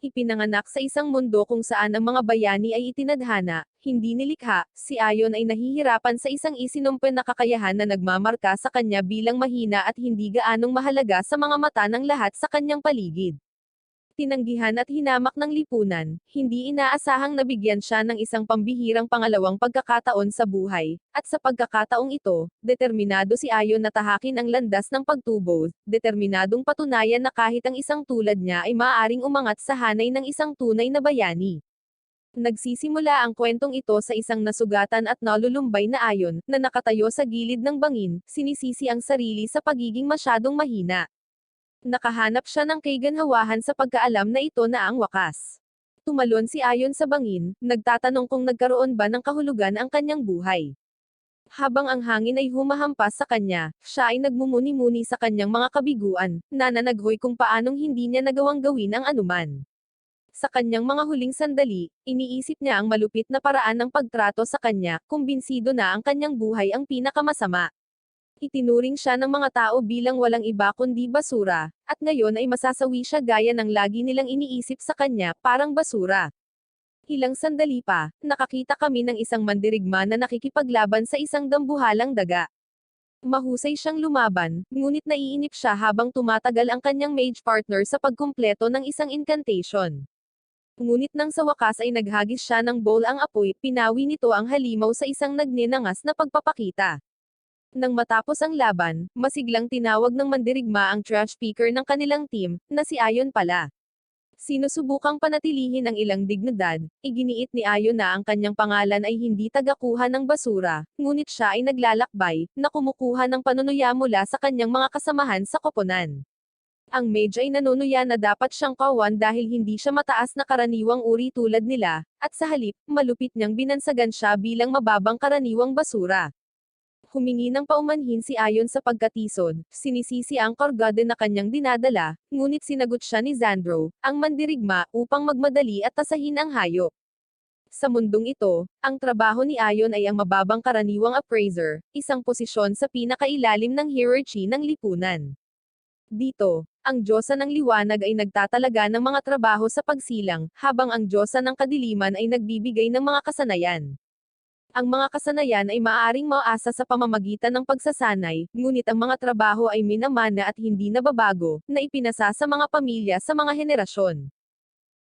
Ipinanganak sa isang mundo kung saan ang mga bayani ay itinadhana, hindi nilikha, si Ayon ay nahihirapan sa isang isinumpay na kakayahan na nagmamarka sa kanya bilang mahina at hindi gaanong mahalaga sa mga mata ng lahat sa kanyang paligid. Tinanggihan at hinamak ng lipunan, hindi inaasahang nabigyan siya ng isang pambihirang pangalawang pagkakataon sa buhay, at sa pagkakataong ito, determinado si Ayon na tahakin ang landas ng pagtubo, determinadong patunayan na kahit ang isang tulad niya ay maaaring umangat sa hanay ng isang tunay na bayani. Nagsisimula ang kwentong ito sa isang nasugatan at nalulumbay na Ayon, na nakatayo sa gilid ng bangin, sinisisi ang sarili sa pagiging masyadong mahina. Nakahanap siya ng kayganhawahan sa pagkaalam na ito na ang wakas. Tumalon si Ayon sa bangin, nagtatanong kung nagkaroon ba ng kahulugan ang kanyang buhay. Habang ang hangin ay humahampas sa kanya, siya ay nagmumuni-muni sa kanyang mga kabiguan, nananaghoy kung paanong hindi niya nagawang gawin ang anuman. Sa kanyang mga huling sandali, iniisip niya ang malupit na paraan ng pagtrato sa kanya, kumbinsido na ang kanyang buhay ang pinakamasama. Itinuring siya ng mga tao bilang walang iba kundi basura, at ngayon ay masasawi siya gaya ng lagi nilang iniisip sa kanya, parang basura. Ilang sandali pa, nakakita kami ng isang mandirigma na nakikipaglaban sa isang dambuhalang daga. Mahusay siyang lumaban, ngunit naiinip siya habang tumatagal ang kanyang mage partner sa pagkumpleto ng isang incantation. Ngunit nang sa wakas ay naghagis siya ng bowl ang apoy, pinawi nito ang halimaw sa isang nagninangas na pagpapakita. Nang matapos ang laban, masiglang tinawag ng mandirigma ang trash speaker ng kanilang team, na si Ayon pala. Sinusubukang panatilihin ang ilang dignidad, iginiit ni Ayon na ang kanyang pangalan ay hindi tagakuha ng basura, ngunit siya ay naglalakbay, na kumukuha ng panunuya mula sa kanyang mga kasamahan sa koponan. Ang mage ay nanunuya na dapat siyang kawan dahil hindi siya mataas na karaniwang uri tulad nila, at sa halip, malupit niyang binansagan siya bilang mababang karaniwang basura. Humingi ng paumanhin si Ayon sa pagkatisod, sinisisi ang kargada na kanyang dinadala, ngunit sinagot siya ni Xandro, ang mandirigma, upang magmadali at tasahin ang hayop. Sa mundong ito, ang trabaho ni Ayon ay ang mababang karaniwang appraiser, isang posisyon sa pinakailalim ng hierarchy ng lipunan. Dito, ang Diyosa ng Liwanag ay nagtatalaga ng mga trabaho sa pagsilang, habang ang Diyosa ng Kadiliman ay nagbibigay ng mga kasanayan. Ang mga kasanayan ay maaaring maasa sa pamamagitan ng pagsasanay, ngunit ang mga trabaho ay minamana at hindi nababago, na ipinasa sa mga pamilya sa mga henerasyon.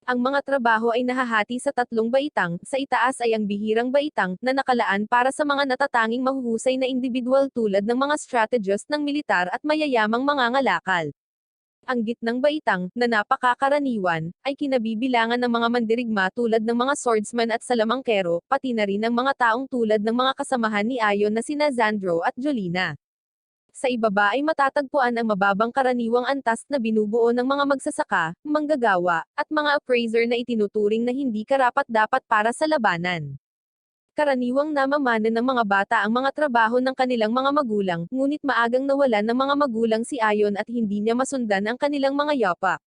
Ang mga trabaho ay nahahati sa tatlong baitang, sa itaas ay ang bihirang baitang, na nakalaan para sa mga natatanging mahuhusay na individual tulad ng mga strategist ng militar at mayayamang mangangalakal. Ang gitnang baitang, na napakakaraniwan, ay kinabibilangan ng mga mandirigma tulad ng mga swordsman at salamangkero, pati na rin ang mga taong tulad ng mga kasamahan ni Ayon na sina Xandro at Jolina. Sa ibaba ay matatagpuan ang mababang karaniwang antas na binubuo ng mga magsasaka, manggagawa, at mga appraiser na itinuturing na hindi karapat-dapat para sa labanan. Karaniwang namamana ng mga bata ang mga trabaho ng kanilang mga magulang, ngunit maagang nawalan ng mga magulang si Ayon at hindi niya masundan ang kanilang mga yapak.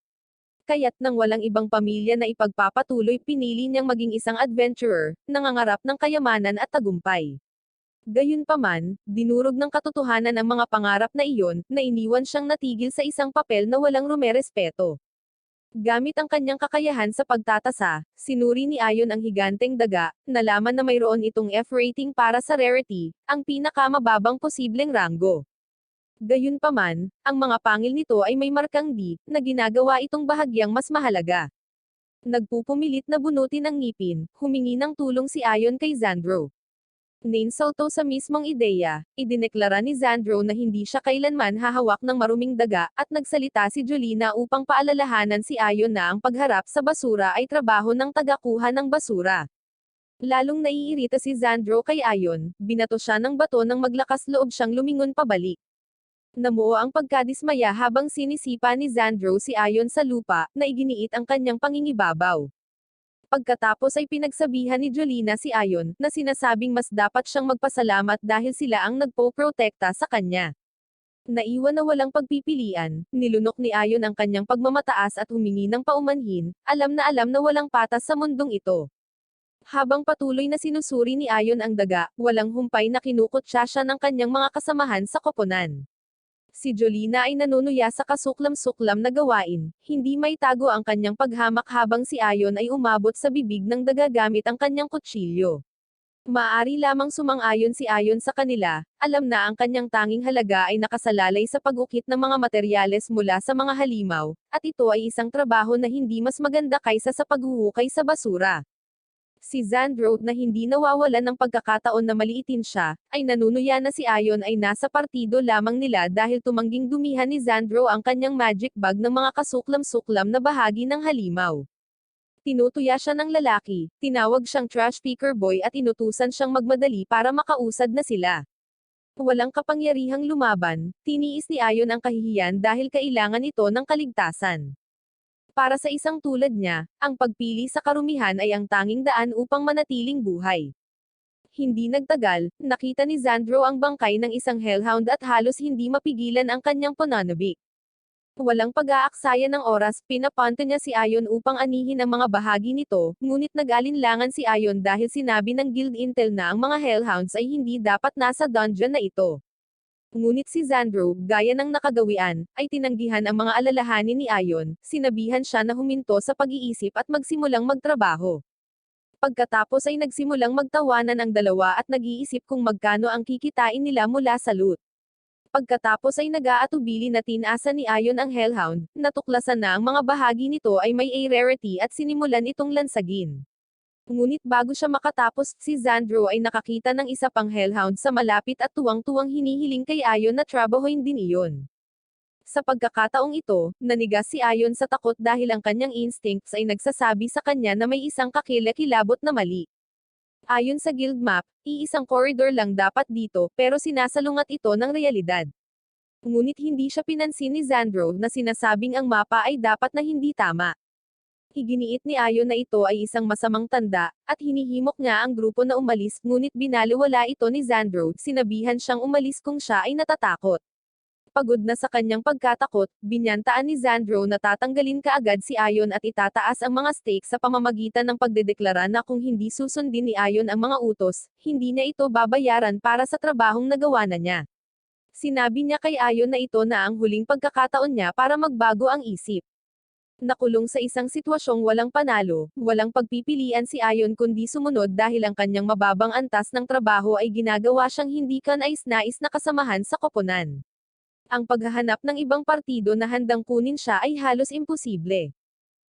Kaya't nang walang ibang pamilya na ipagpapatuloy pinili niyang maging isang adventurer, nangangarap ng kayamanan at tagumpay. Gayunpaman, dinurog ng katotohanan ang mga pangarap na iyon, na iniwan siyang natigil sa isang papel na walang rumerespeto. Gamit ang kanyang kakayahan sa pagtatasa, sinuri ni Ayon ang higanteng daga, nalaman na mayroon itong F rating para sa rarity, ang pinakamababang posibleng ranggo. Gayunpaman, ang mga pangil nito ay may markang D, na ginagawa itong bahagyang mas mahalaga. Nagpupumilit na bunutin ang ngipin, humingi ng tulong si Ayon kay Xandro. Nainsulto sa mismong ideya, idineklara ni Xandro na hindi siya kailanman hahawak ng maruming daga, at nagsalita si Jolina upang paalalahanan si Ayon na ang pagharap sa basura ay trabaho ng tagakuha ng basura. Lalong naiirita si Xandro kay Ayon, binato siya ng bato nang maglakas loob siyang lumingon pabalik. Namuo ang pagkadismaya habang sinisipa ni Xandro si Ayon sa lupa, na iginiit ang kanyang pangingibabaw. Pagkatapos ay pinagsabihan ni Jolina si Ayon, na sinasabing mas dapat siyang magpasalamat dahil sila ang nagpoprotekta sa kanya. Naiwan na walang pagpipilian, nilunok ni Ayon ang kanyang pagmamataas at humingi ng paumanhin, alam na walang patas sa mundong ito. Habang patuloy na sinusuri ni Ayon ang daga, walang humpay na kinukutsa siya ng kanyang mga kasamahan sa koponan. Si Jolina ay nanunuya sa kasuklam-suklam na gawain, hindi may tago ang kanyang paghamak habang si Ayon ay umabot sa bibig ng daga gamit ang kanyang kutsilyo. Maaari lamang sumang-ayon si Ayon sa kanila, alam na ang kanyang tanging halaga ay nakasalalay sa pag-ukit ng mga materyales mula sa mga halimaw, at ito ay isang trabaho na hindi mas maganda kaysa sa paghuhukay sa basura. Si Zandro, na hindi nawawalan ng pagkakataon na maliitin siya, ay nanunuya na si Ayon ay nasa partido lamang nila dahil tumangging dumihan ni Zandro ang kanyang magic bag ng mga kasuklam-suklam na bahagi ng halimaw. Tinutuya siya ng lalaki, tinawag siyang trash picker boy at inutusan siyang magmadali para makausad na sila. Walang kapangyarihang lumaban, tiniis ni Ayon ang kahihiyan dahil kailangan ito ng kaligtasan. Para sa isang tulad niya, ang pagpili sa karumihan ay ang tanging daan upang manatiling buhay. Hindi nagtagal, nakita ni Zandro ang bangkay ng isang hellhound at halos hindi mapigilan ang kanyang pananabik. Walang pag-aaksaya ng oras, pinapunta niya si Ayon upang anihin ang mga bahagi nito, ngunit nag-alinlangan si Ayon dahil sinabi ng guild intel na ang mga hellhounds ay hindi dapat nasa dungeon na ito. Ngunit si Zandro, gaya ng nakagawian, ay tinanggihan ang mga alalahanin ni Ayon, sinabihan siya na huminto sa pag-iisip at magsimulang magtrabaho. Pagkatapos ay nagsimulang magtawanan ang dalawa at nag-iisip kung magkano ang kikitain nila mula sa loot. Pagkatapos ay nag-aatubili na tinasa ni Ayon ang hellhound, natuklasan na ang mga bahagi nito ay may a rarity at sinimulan itong lansagin. Ngunit bago siya makatapos, si Zandro ay nakakita ng isa pang hellhound sa malapit at tuwang-tuwang hinihiling kay Ayon na trabahoin din iyon. Sa pagkakataong ito, nanigas si Ayon sa takot dahil ang kanyang instincts ay nagsasabi sa kanya na may isang kakilakilabot na mali. Ayon sa guild map, iisang corridor lang dapat dito, pero sinasalungat ito ng realidad. Ngunit hindi siya pinansin ni Zandro na sinasabing ang mapa ay dapat na hindi tama. Iginiit ni Ayon na ito ay isang masamang tanda, at hinihimok niya ang grupo na umalis, ngunit binaliwala ito ni Zandro, sinabihan siyang umalis kung siya ay natatakot. Pagod na sa kanyang pagkatakot, binyantaan ni Zandro na tatanggalin kaagad si Ayon at itataas ang mga stake sa pamamagitan ng pagdedeklara na kung hindi susundin ni Ayon ang mga utos, hindi niya ito babayaran para sa trabahong nagawa na niya. Sinabi niya kay Ayon na ito na ang huling pagkakataon niya para magbago ang isip. Nakulong sa isang sitwasyong walang panalo, walang pagpipilian si Ayon kundi sumunod dahil ang kanyang mababang antas ng trabaho ay ginagawa siyang hindi kanais-nais na kasamahan sa koponan. Ang paghahanap ng ibang partido na handang kunin siya ay halos imposible.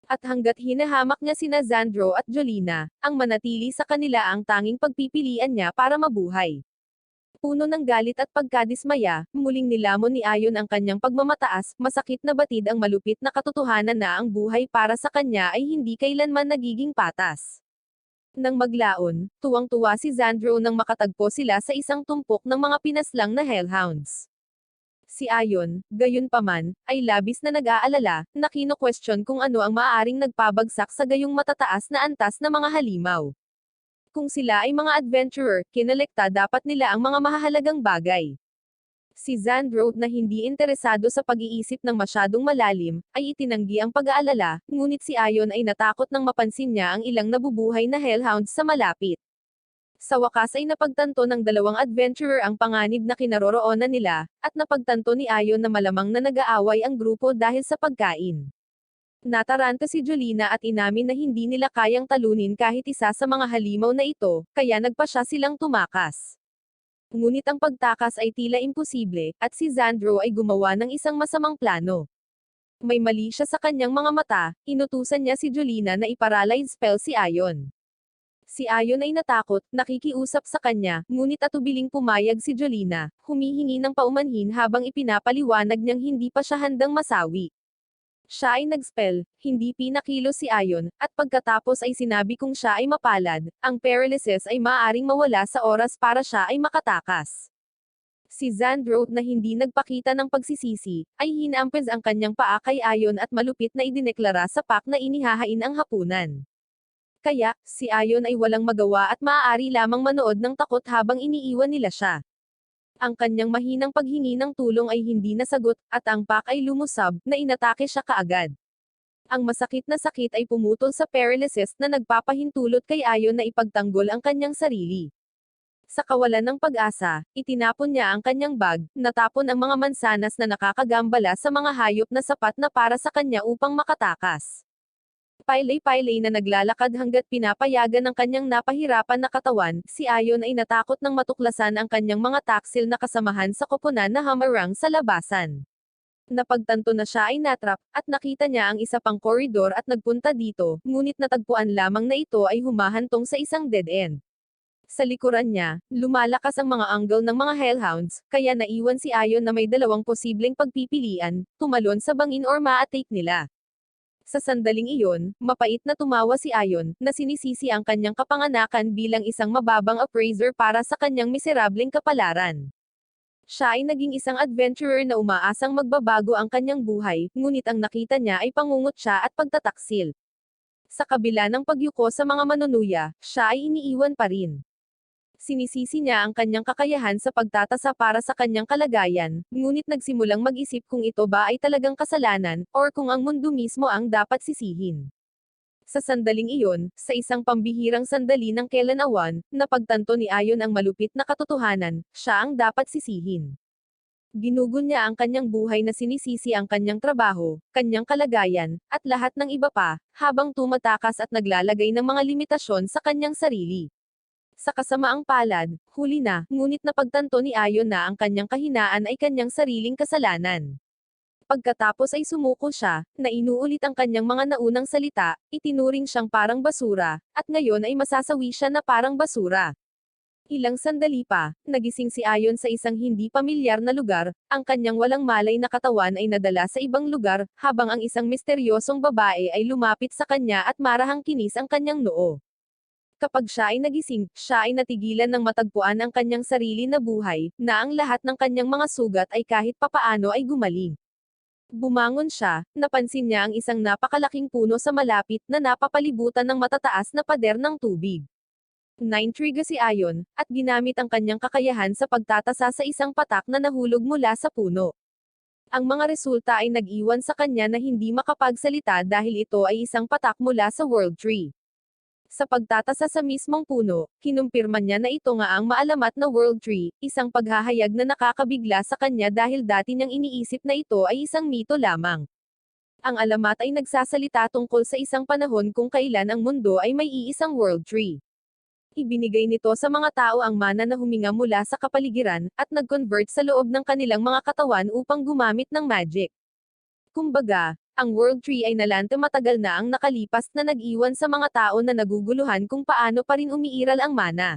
At hanggat hinahamak niya sina Zandro at Jolina, ang manatili sa kanila ang tanging pagpipilian niya para mabuhay. Puno ng galit at pagkadismaya, muling nilamon ni Ayon ang kanyang pagmamataas, masakit na batid ang malupit na katotohanan na ang buhay para sa kanya ay hindi kailanman nagiging patas. Nang maglaon, tuwang-tuwa si Zandro nang makatagpo sila sa isang tumpok ng mga pinaslang na hellhounds. Si Ayon, gayunpaman, ay labis na nag-aalala, na kino-question kung ano ang maaaring nagpabagsak sa gayong matataas na antas na mga halimaw. Kung sila ay mga adventurer, kinolekta dapat nila ang mga mahahalagang bagay. Si Zandro, na hindi interesado sa pag-iisip ng masyadong malalim, ay itinanggi ang pag-aalala, ngunit si Ayon ay natakot nang mapansin niya ang ilang nabubuhay na hellhounds sa malapit. Sa wakas ay napagtanto ng dalawang adventurer ang panganib na kinaroroonan nila, at napagtanto ni Ayon na malamang na nag-aaway ang grupo dahil sa pagkain. Nataranta si Jolina at inamin na hindi nila kayang talunin kahit isa sa mga halimaw na ito, kaya nagpa siya silang tumakas. Ngunit ang pagtakas ay tila imposible, at si Zandro ay gumawa ng isang masamang plano. May mali siya sa kanyang mga mata, inutusan niya si Jolina na iparalyze spell si Ayon. Si Ayon ay natakot, nakikiusap sa kanya, ngunit atubiling pumayag si Jolina, humihingi ng paumanhin habang ipinapaliwanag niyang hindi pa siya handang masawi. Siya ay nag-spell, hindi pinakilos si Ayon, at pagkatapos ay sinabi kung siya ay mapalad, ang paralysis ay maaaring mawala sa oras para siya ay makatakas. Si Zandro, na hindi nagpakita ng pagsisisi, ay hinampes ang kanyang paa kay Ayon at malupit na idineklara sa pack na inihahain ang hapunan. Kaya, si Ayon ay walang magawa at maaari lamang manood ng takot habang iniiwan nila siya. Ang kanyang mahinang paghingi ng tulong ay hindi nasagot, at ang pack ay lumusab, na inatake siya kaagad. Ang masakit na sakit ay pumutol sa paralysis na nagpapahintulot kay Ayon na ipagtanggol ang kanyang sarili. Sa kawalan ng pag-asa, itinapon niya ang kanyang bag, natapon ang mga mansanas na nakakagambala sa mga hayop na sapat na para sa kanya upang makatakas. Pailay-pailay na naglalakad hanggat pinapayagan ng kanyang napahirapan na katawan, si Ayon ay natakot nang matuklasan ang kanyang mga taksil na kasamahan sa koponan na hamarang sa labasan. Napagtanto na siya ay natrap, at nakita niya ang isa pang koridor at nagpunta dito, ngunit natagpuan lamang na ito ay humahantong sa isang dead end. Sa likuran niya, lumalakas ang mga angle ng mga hellhounds, kaya naiwan si Ayon na may dalawang posibleng pagpipilian, tumalon sa bangin or ma-atake nila. Sa sandaling iyon, mapait na tumawa si Ayon, na sinisisi ang kanyang kapanganakan bilang isang mababang appraiser para sa kanyang miserableng kapalaran. Siya ay naging isang adventurer na umaasang magbabago ang kanyang buhay, ngunit ang nakita niya ay pangungutya at pagtataksil. Sa kabila ng pagyuko sa mga manunuya, siya ay iniiwan pa rin. Sinisisi niya ang kanyang kakayahan sa pagtatasa para sa kanyang kalagayan, ngunit nagsimulang mag-isip kung ito ba ay talagang kasalanan, or kung ang mundo mismo ang dapat sisihin. Sa sandaling iyon, sa isang pambihirang sandali ng Kelanawan, napagtanto ni Ayon ang malupit na katotohanan, siya ang dapat sisihin. Ginugol niya ang kanyang buhay na sinisisi ang kanyang trabaho, kanyang kalagayan, at lahat ng iba pa, habang tumatakas at naglalagay ng mga limitasyon sa kanyang sarili. Sa kasamaang palad, huli na, ngunit napagtanto ni Ayon na ang kanyang kahinaan ay kanyang sariling kasalanan. Pagkatapos ay sumuko siya, na inuulit ang kanyang mga naunang salita, itinuring siyang parang basura, at ngayon ay masasawi siya na parang basura. Ilang sandali pa, nagising si Ayon sa isang hindi pamilyar na lugar, ang kanyang walang malay na katawan ay nadala sa ibang lugar, habang ang isang misteryosong babae ay lumapit sa kanya at marahang kinis ang kanyang noo. Kapag siya ay nagising, siya ay natigilan ng matagpuan ang kanyang sarili na buhay, na ang lahat ng kanyang mga sugat ay kahit papaano ay gumaling. Bumangon siya, napansin niya ang isang napakalaking puno sa malapit na napapalibutan ng matataas na pader ng tubig. Naintriga si Ayon, at ginamit ang kanyang kakayahan sa pagtatasa sa isang patak na nahulog mula sa puno. Ang mga resulta ay nag-iwan sa kanya na hindi makapagsalita dahil ito ay isang patak mula sa World Tree. Sa pagtatasa sa mismong puno, kinumpirma niya na ito nga ang maalamat na World Tree, isang paghahayag na nakakabigla sa kanya dahil dati niyang iniisip na ito ay isang mito lamang. Ang alamat ay nagsasalita tungkol sa isang panahon kung kailan ang mundo ay may iisang World Tree. Ibinigay nito sa mga tao ang mana na huminga mula sa kapaligiran, at nag-convert sa loob ng kanilang mga katawan upang gumamit ng magic. Kumbaga, ang World Tree ay nalante matagal na ang nakalipas na nag-iwan sa mga tao na naguguluhan kung paano pa rin umiiral ang mana.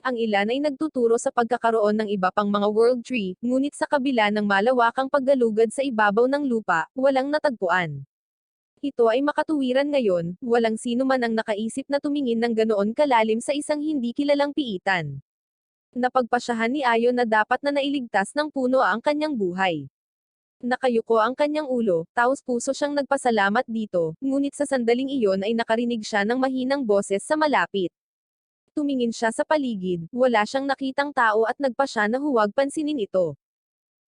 Ang ilan ay nagtuturo sa pagkakaroon ng iba pang mga World Tree, ngunit sa kabila ng malawakang paggalugad sa ibabaw ng lupa, walang natagpuan. Ito ay makatuwiran ngayon, walang sino man ang nakaisip na tumingin ng ganoon kalalim sa isang hindi kilalang piitan. Napagpasyahan ni Ayon na dapat na nailigtas ng puno ang kanyang buhay. Nakayuko ang kanyang ulo, taos-puso siyang nagpasalamat dito, ngunit sa sandaling iyon ay nakarinig siya ng mahinang boses sa malapit. Tumingin siya sa paligid, wala siyang nakitang tao at nagpa siya na huwag pansinin ito.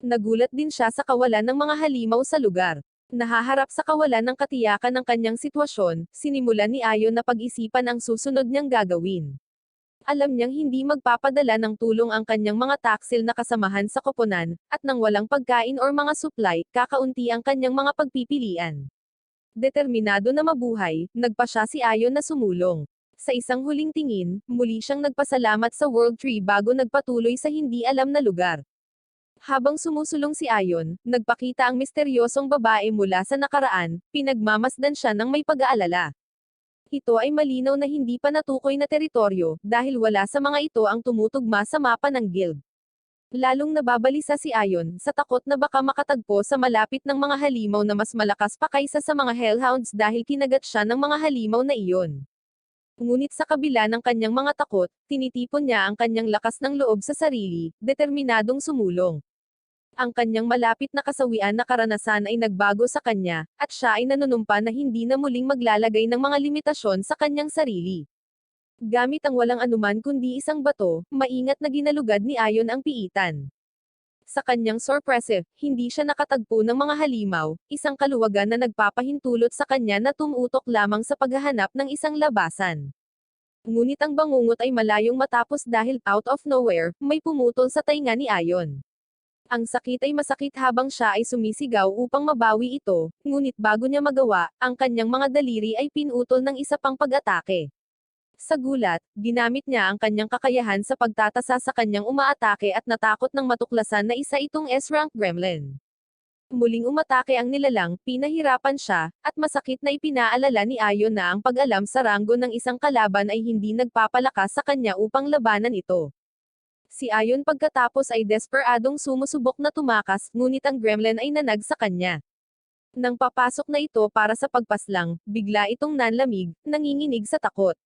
Nagulat din siya sa kawalan ng mga halimaw sa lugar. Nahaharap sa kawalan ng katiyakan ng kanyang sitwasyon, sinimulan ni Ayon na pag-isipan ang susunod niyang gagawin. Alam niyang hindi magpapadala ng tulong ang kanyang mga taksil na kasamahan sa koponan, at nang walang pagkain or mga supply, kakaunti ang kanyang mga pagpipilian. Determinado na mabuhay, nagpa siya si Ayon na sumulong. Sa isang huling tingin, muli siyang nagpasalamat sa World Tree bago nagpatuloy sa hindi alam na lugar. Habang sumusulong si Ayon, nagpakita ang misteryosong babae mula sa nakaraan, pinagmamasdan siya ng may pag-aalala. Ito ay malinaw na hindi pa natukoy na teritoryo, dahil wala sa mga ito ang tumutugma sa mapa ng guild. Lalong nababalisa si Ayon, sa takot na baka makatagpo sa malapit ng mga halimaw na mas malakas pa kaysa sa mga hellhounds dahil kinagat siya ng mga halimaw na iyon. Ngunit sa kabila ng kanyang mga takot, tinitipon niya ang kanyang lakas ng loob sa sarili, determinadong sumulong. Ang kanyang malapit na kasawian na karanasan ay nagbago sa kanya, at siya ay nanunumpa na hindi na muling maglalagay ng mga limitasyon sa kanyang sarili. Gamit ang walang anuman kundi isang bato, maingat na ginalugad ni Ayon ang piitan. Sa kanyang sorpresa, hindi siya nakatagpo ng mga halimaw, isang kaluwagan na nagpapahintulot sa kanya na tumutok lamang sa paghahanap ng isang labasan. Ngunit ang bangungot ay malayong matapos dahil out of nowhere, may pumutol sa tainga ni Ayon. Ang sakit ay masakit habang siya ay sumisigaw upang mabawi ito, ngunit bago niya magawa, ang kanyang mga daliri ay pinutol ng isa pang pag-atake. Sa gulat, ginamit niya ang kanyang kakayahan sa pagtatasa sa kanyang umaatake at natakot ng matuklasan na isa itong S-rank gremlin. Muling umatake ang nilalang, pinahirapan siya, at masakit na ipinaalala ni Ayon na ang pag-alam sa ranggo ng isang kalaban ay hindi nagpapalakas sa kanya upang labanan ito. Si Ayon pagkatapos ay desperadong sumusubok na tumakas, ngunit ang gremlin ay nanag sa kanya. Nang papasok na ito para sa pagpaslang, bigla itong nanlamig, nanginginig sa takot.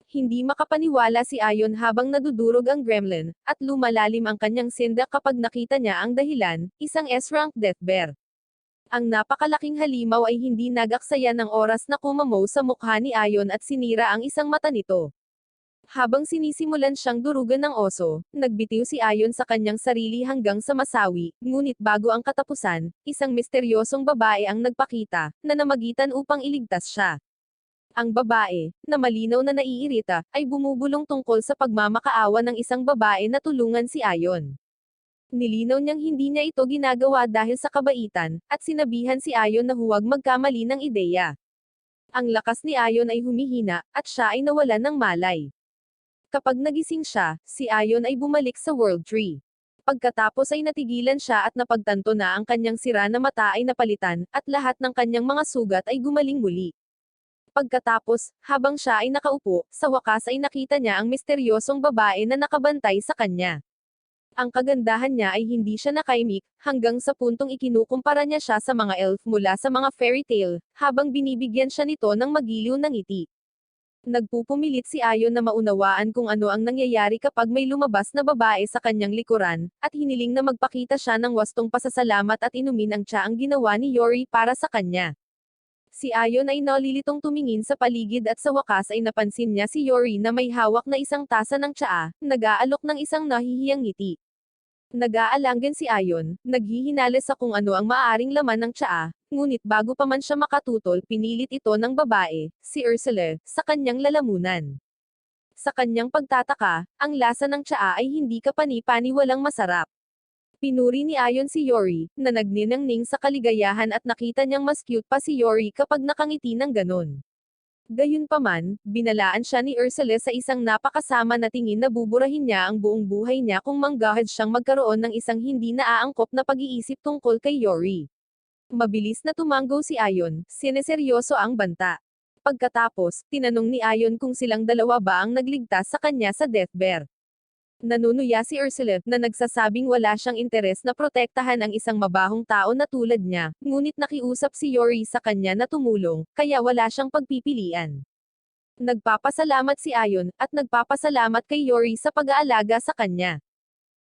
Hindi makapaniwala si Ayon habang nadudurog ang gremlin, at lumalalim ang kanyang sindak kapag nakita niya ang dahilan, isang S-rank death bear. Ang napakalaking halimaw ay hindi nag-aksaya ng oras na kumamaw sa mukha ni Ayon at sinira ang isang mata nito. Habang sinisimulan siyang durugan ng oso, nagbitiw si Ayon sa kanyang sarili hanggang sa masawi, ngunit bago ang katapusan, isang misteryosong babae ang nagpakita, na namagitan upang iligtas siya. Ang babae, na malinaw na naiirita, ay bumubulong tungkol sa pagmamakaawa ng isang babae na tulungan si Ayon. Nilinaw niyang hindi niya ito ginagawa dahil sa kabaitan, at sinabihan si Ayon na huwag magkamali ng ideya. Ang lakas ni Ayon ay humihina, at siya ay nawalan ng malay. Kapag nagising siya, si Ayon ay bumalik sa World Tree. Pagkatapos ay natigilan siya at napagtanto na ang kanyang sira na mata ay napalitan, at lahat ng kanyang mga sugat ay gumaling muli. Pagkatapos, habang siya ay nakaupo, sa wakas ay nakita niya ang misteryosong babae na nakabantay sa kanya. Ang kagandahan niya ay hindi siya nakaimik, hanggang sa puntong ikinukumpara niya siya sa mga elf mula sa mga fairy tale, habang binibigyan siya nito ng magiliw na ngiti. Nagpupumilit si Ayon na maunawaan kung ano ang nangyayari kapag may lumabas na babae sa kanyang likuran, at hiniling na magpakita siya ng wastong pasasalamat at inumin ang tsaang ginawa ni Yori para sa kanya. Si Ayon ay nalilitong tumingin sa paligid at sa wakas ay napansin niya si Yori na may hawak na isang tasa ng tsaa, nag-aalok ng isang nahihiyang ngiti. Nag-aalangan si Ayon, naghihinales sa kung ano ang maaaring laman ng tsaa, ngunit bago pa man siya makatutol pinilit ito ng babae, si Ursula, sa kanyang lalamunan. Sa kanyang pagtataka, ang lasa ng tsaa ay hindi kapani-paniwalang masarap. Pinuri ni Ayon si Yori, na nagniningning sa kaligayahan at nakita niyang mas cute pa si Yori kapag nakangiti ng ganon. Gayunpaman, binalaan siya ni Ursula sa isang napakasama na tingin na buburahin niya ang buong buhay niya kung manggahad siyang magkaroon ng isang hindi naaangkop na pag-iisip tungkol kay Yori. Mabilis na tumanggo si Ayon, sineseryoso ang banta. Pagkatapos, tinanong ni Ayon kung silang dalawa ba ang nagligtas sa kanya sa death bear. Nanunuya si Ursula, na nagsasabing wala siyang interes na protektahan ang isang mabahong tao na tulad niya, ngunit nakiusap si Yori sa kanya na tumulong, kaya wala siyang pagpipilian. Nagpapasalamat si Ayon, at nagpapasalamat kay Yori sa pag-aalaga sa kanya.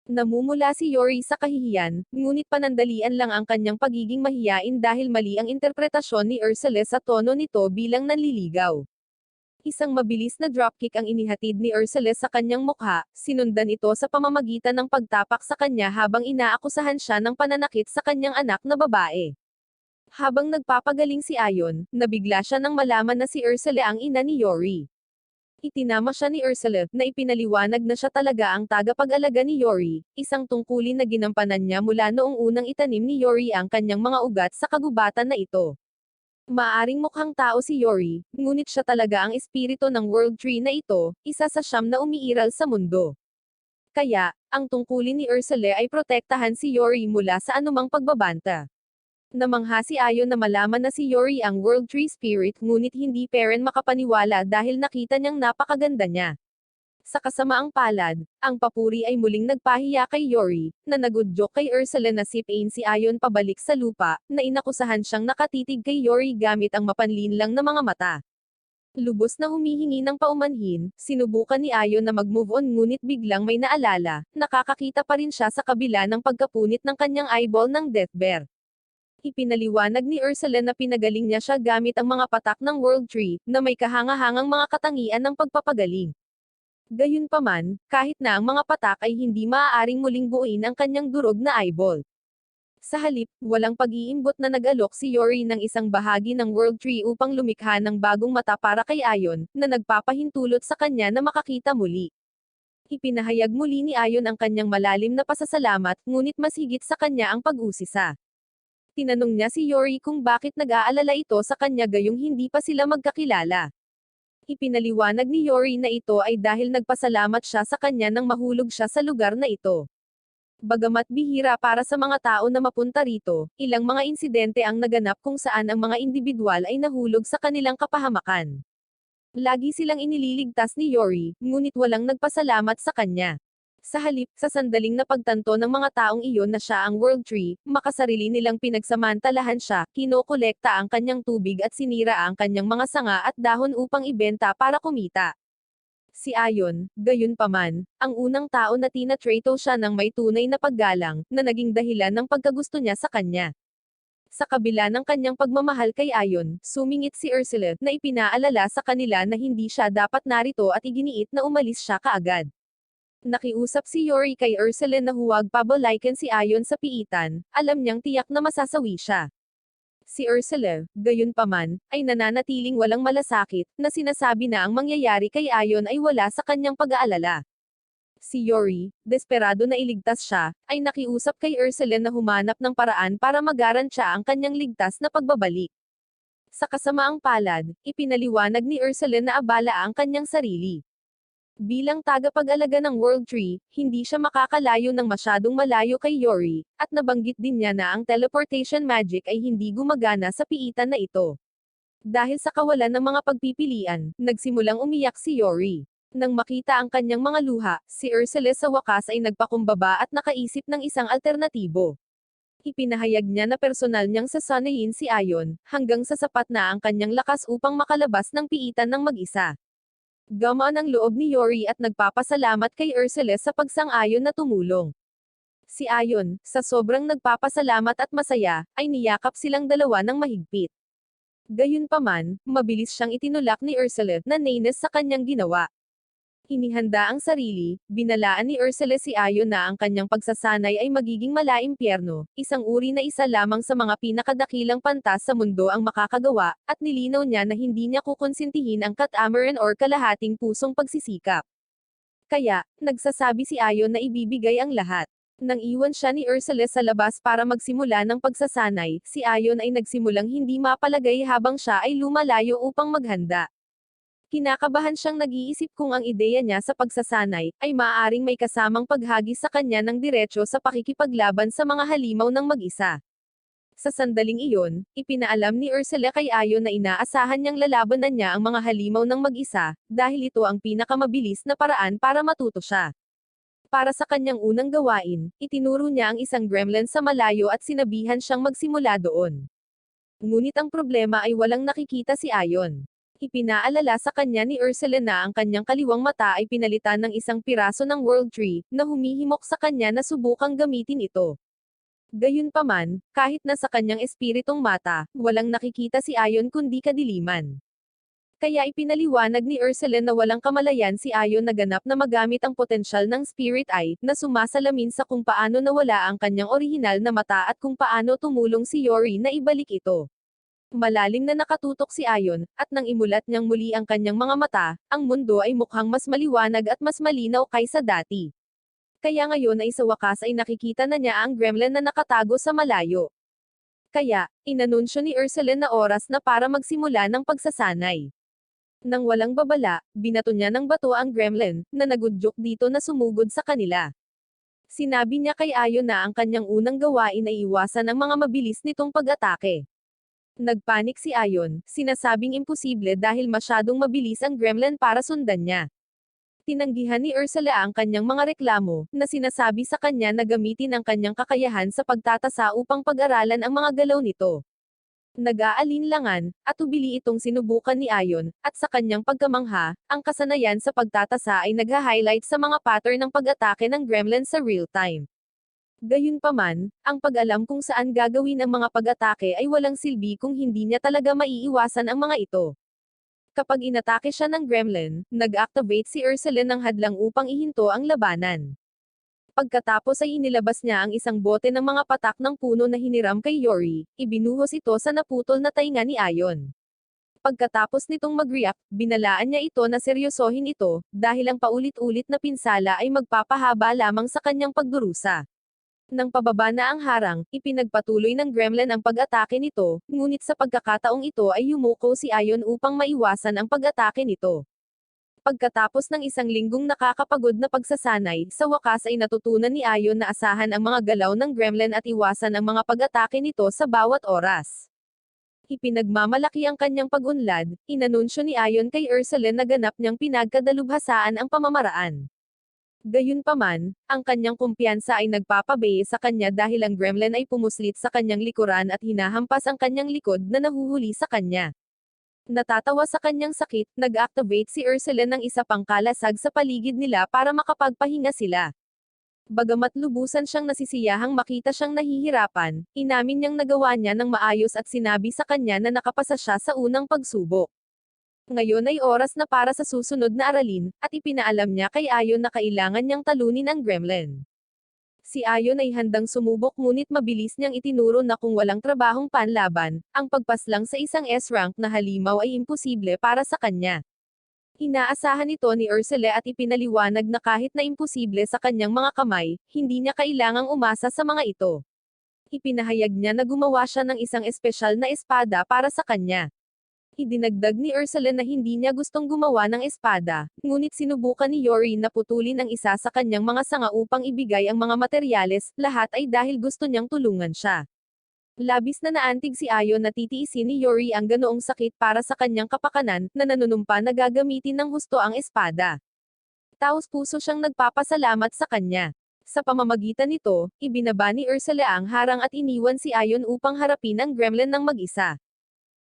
Namumula si Yori sa kahihiyan, ngunit panandalian lang ang kanyang pagiging mahiyain dahil mali ang interpretasyon ni Ursula sa tono nito bilang nanliligaw. Isang mabilis na dropkick ang inihatid ni Ursula sa kanyang mukha, sinundan ito sa pamamagitan ng pagtapak sa kanya habang inaakusahan siya ng pananakit sa kanyang anak na babae. Habang nagpapagaling si Ayon, nabigla siya nang malaman na si Ursula ang ina ni Yori. Itinama siya ni Ursula, na ipinaliwanag na siya talaga ang tagapag-alaga ni Yori, isang tungkulin na ginampanan niya mula noong unang itanim ni Yori ang kanyang mga ugat sa kagubatan na ito. Maaring mukhang tao si Yori, ngunit siya talaga ang espiritu ng World Tree na ito, isa sa siyam na umiiral sa mundo. Kaya, ang tungkulin ni Ursula ay protektahan si Yori mula sa anumang pagbabanta. Namangha si Ayon na malaman na si Yori ang World Tree Spirit ngunit hindi pa rin makapaniwala dahil nakita niyang napakaganda niya. Sa kasamaang palad, ang papuri ay muling nagpahiya kay Yori, na nagudyok kay Ursula na sipain si Ayon pabalik sa lupa, na inakusahan siyang nakatitig kay Yori gamit ang mapanlinlang na mga mata. Lubos na humihingi ng paumanhin, sinubukan ni Ayon na mag-move on ngunit biglang may naalala, nakakakita pa rin siya sa kabila ng pagkapunit ng kanyang eyeball ng death bear. Ipinaliwanag ni Ursula na pinagaling niya siya gamit ang mga patak ng World Tree, na may kahangahangang mga katangian ng pagpapagaling. Gayunpaman, kahit na ang mga patak ay hindi maaaring muling buuin ang kanyang durog na eyeball. Sa halip, walang pag-iimbot na nag-alok si Yori ng isang bahagi ng World Tree upang lumikha ng bagong mata para kay Ayon, na nagpapahintulot sa kanya na makakita muli. Ipinahayag muli ni Ayon ang kanyang malalim na pasasalamat, ngunit mas higit sa kanya ang pag-usisa. Tinanong niya si Yori kung bakit nag-aalala ito sa kanya gayong hindi pa sila magkakilala. Ipinaliwanag ni Yori na ito ay dahil nagpasalamat siya sa kanya nang mahulog siya sa lugar na ito. Bagamat bihira para sa mga tao na mapunta rito, ilang mga insidente ang naganap kung saan ang mga individual ay nahulog sa kanilang kapahamakan. Lagi silang inililigtas ni Yori, ngunit walang nagpasalamat sa kanya. Sa halip, sa sandaling napagtanto ng mga taong iyon na siya ang World Tree, makasarili nilang pinagsamantalahan siya, kinokolekta ang kanyang tubig at sinira ang kanyang mga sanga at dahon upang ibenta para kumita. Si Ayon, gayunpaman, ang unang tao na tinatrato siya ng may tunay na paggalang, na naging dahilan ng pagkagusto niya sa kanya. Sa kabila ng kanyang pagmamahal kay Ayon, sumingit si Ursula, na ipinaalala sa kanila na hindi siya dapat narito at iginiit na umalis siya kaagad. Nakiusap si Yori kay Ursula na huwag pabalikan si Ayon sa piitan, alam niyang tiyak na masasawi siya. Si Ursula, gayunpaman, ay nananatiling walang malasakit, na sinasabi na ang mangyayari kay Ayon ay wala sa kanyang pag-aalala. Si Yori, desperado na iligtas siya, ay nakiusap kay Ursula na humanap ng paraan para magarantya ang kanyang ligtas na pagbabalik. Sa kasamaang palad, ipinaliwanag ni Ursula na abala ang kanyang sarili. Bilang tagapag-alaga ng World Tree, hindi siya makakalayo ng masyadong malayo kay Yori, at nabanggit din niya na ang teleportation magic ay hindi gumagana sa piitan na ito. Dahil sa kawalan ng mga pagpipilian, nagsimulang umiyak si Yori. Nang makita ang kanyang mga luha, si Ursula sa wakas ay nagpakumbaba at nakaisip ng isang alternatibo. Ipinahayag niya na personal niyang sasanayin si Ayon, hanggang sa sapat na ang kanyang lakas upang makalabas ng piitan ng mag-isa. Gamaan ang loob ni Yori at nagpapasalamat kay Ursula sa pagsang-ayon na tumulong. Si Ayon, sa sobrang nagpapasalamat at masaya, ay niyakap silang dalawa ng mahigpit. Gayunpaman, mabilis siyang itinulak ni Ursula na nainis sa kanyang ginawa. Inihanda ang sarili, binalaan ni Ursula si Ayon na ang kanyang pagsasanay ay magiging malaimpyerno, isang uri na isa lamang sa mga pinakadakilang pantas sa mundo ang makakagawa, at nilinaw niya na hindi niya kukonsintihin ang katamaran or kalahating pusong pagsisikap. Kaya, nagsasabi si Ayon na ibibigay ang lahat. Nang iwan siya ni Ursula sa labas para magsimula ng pagsasanay, si Ayon ay nagsimulang hindi mapalagay habang siya ay lumalayo upang maghanda. Kinakabahan siyang nag-iisip kung ang ideya niya sa pagsasanay, ay maaaring may kasamang paghagis sa kanya ng diretso sa pakikipaglaban sa mga halimaw ng mag-isa. Sa sandaling iyon, ipinaalam ni Ursula kay Ayon na inaasahan niyang lalabanan niya ang mga halimaw ng mag-isa, dahil ito ang pinakamabilis na paraan para matuto siya. Para sa kanyang unang gawain, itinuro niya ang isang gremlin sa malayo at sinabihan siyang magsimula doon. Ngunit ang problema ay walang nakikita si Ayon. Ipinaalala sa kanya ni Ursula na ang kanyang kaliwang mata ay pinalitan ng isang piraso ng World Tree, na humihimok sa kanya na subukang gamitin ito. Gayunpaman, kahit na sa kanyang espiritong mata, walang nakikita si Ayon kundi kadiliman. Kaya ipinaliwanag ni Ursula na walang kamalayan si Ayon na ganap na magamit ang potensyal ng Spirit Eye, na sumasalamin sa kung paano nawala ang kanyang orihinal na mata at kung paano tumulong si Yori na ibalik ito. Malalim na nakatutok si Ayon, at nang imulat niyang muli ang kanyang mga mata, ang mundo ay mukhang mas maliwanag at mas malinaw kaysa dati. Kaya ngayon ay sa wakas ay nakikita na niya ang gremlin na nakatago sa malayo. Kaya, inanunsyo ni Ursula na oras na para magsimula ng pagsasanay. Nang walang babala, binato niya ng bato ang gremlin, na nagudyok dito na sumugod sa kanila. Sinabi niya kay Ayon na ang kanyang unang gawain ay iwasan ang mga mabilis nitong pag-atake. Nagpanik si Ayon, sinasabing imposible dahil masyadong mabilis ang gremlin para sundan niya. Tinanggihan ni Ursula ang kanyang mga reklamo, na sinasabi sa kanya na gamitin ang kanyang kakayahan sa pagtatasa upang pag-aralan ang mga galaw nito. Nag-aalinlangan, at ubili itong sinubukan ni Ayon, at sa kanyang pagkamangha, ang kasanayan sa pagtatasa ay nagha-highlight sa mga pattern ng pag-atake ng gremlin sa real time. Gayunpaman, ang pag-alam kung saan gagawin ang mga pag-atake ay walang silbi kung hindi niya talaga maiiwasan ang mga ito. Kapag inatake siya ng gremlin, nag-activate si Ursula ng hadlang upang ihinto ang labanan. Pagkatapos ay inilabas niya ang isang bote ng mga patak ng puno na hiniram kay Yori, ibinuhos ito sa naputol na tainga ni Ayon. Pagkatapos nitong mag-react, binalaan niya ito na seryosohin ito, dahil ang paulit-ulit na pinsala ay magpapahaba lamang sa kanyang pagdurusa. Nang pababa na ang harang, ipinagpatuloy ng gremlin ang pag-atake nito, ngunit sa pagkakataong ito ay yumuko si Ayon upang maiwasan ang pag-atake nito. Pagkatapos ng isang linggong nakakapagod na pagsasanay, sa wakas ay natutunan ni Ayon na asahan ang mga galaw ng gremlin at iwasan ang mga pag-atake nito sa bawat oras. Ipinagmamalaki ang kanyang pag-unlad, inanunsyo ni Ayon kay Ursulene na ganap niyang pinagkadalubhasaan ang pamamaraan. Gayunpaman, ang kanyang kumpiyansa ay nagpapabae sa kanya dahil ang gremlin ay pumuslit sa kanyang likuran at hinahampas ang kanyang likod na nahuhuli sa kanya. Natatawa sa kanyang sakit, nag-activate si Ursulene ng isa pang kalasag sa paligid nila para makapagpahinga sila. Bagamat lubusan siyang nasisiyahang makita siyang nahihirapan, inamin niyang nagawa niya ng maayos at sinabi sa kanya na nakapasa siya sa unang pagsubok. Ngayon ay oras na para sa susunod na aralin, at ipinaalam niya kay Ayon na kailangan niyang talunin ang gremlin. Si Ayon ay handang sumubok ngunit mabilis niyang itinuro na kung walang trabahong panlaban, ang pagpaslang sa isang S-rank na halimaw ay imposible para sa kanya. Inaasahan ito ni Ursula at ipinaliwanag na kahit na imposible sa kanyang mga kamay, hindi niya kailangang umasa sa mga ito. Ipinahayag niya na gumawa siya ng isang espesyal na espada para sa kanya. Idinagdag ni Ursula na hindi niya gustong gumawa ng espada, ngunit sinubukan ni Yori na putulin ang isa sa kanyang mga sanga upang ibigay ang mga materyales, lahat ay dahil gusto niyang tulungan siya. Labis na naantig si Ayon na titiisin ni Yori ang ganoong sakit para sa kanyang kapakanan, na nanunumpa na gagamitin ng husto ang espada. Taos-puso siyang nagpapasalamat sa kanya. Sa pamamagitan nito, ibinaba ni Ursula ang harang at iniwan si Ayon upang harapin ang gremlin ng mag-isa.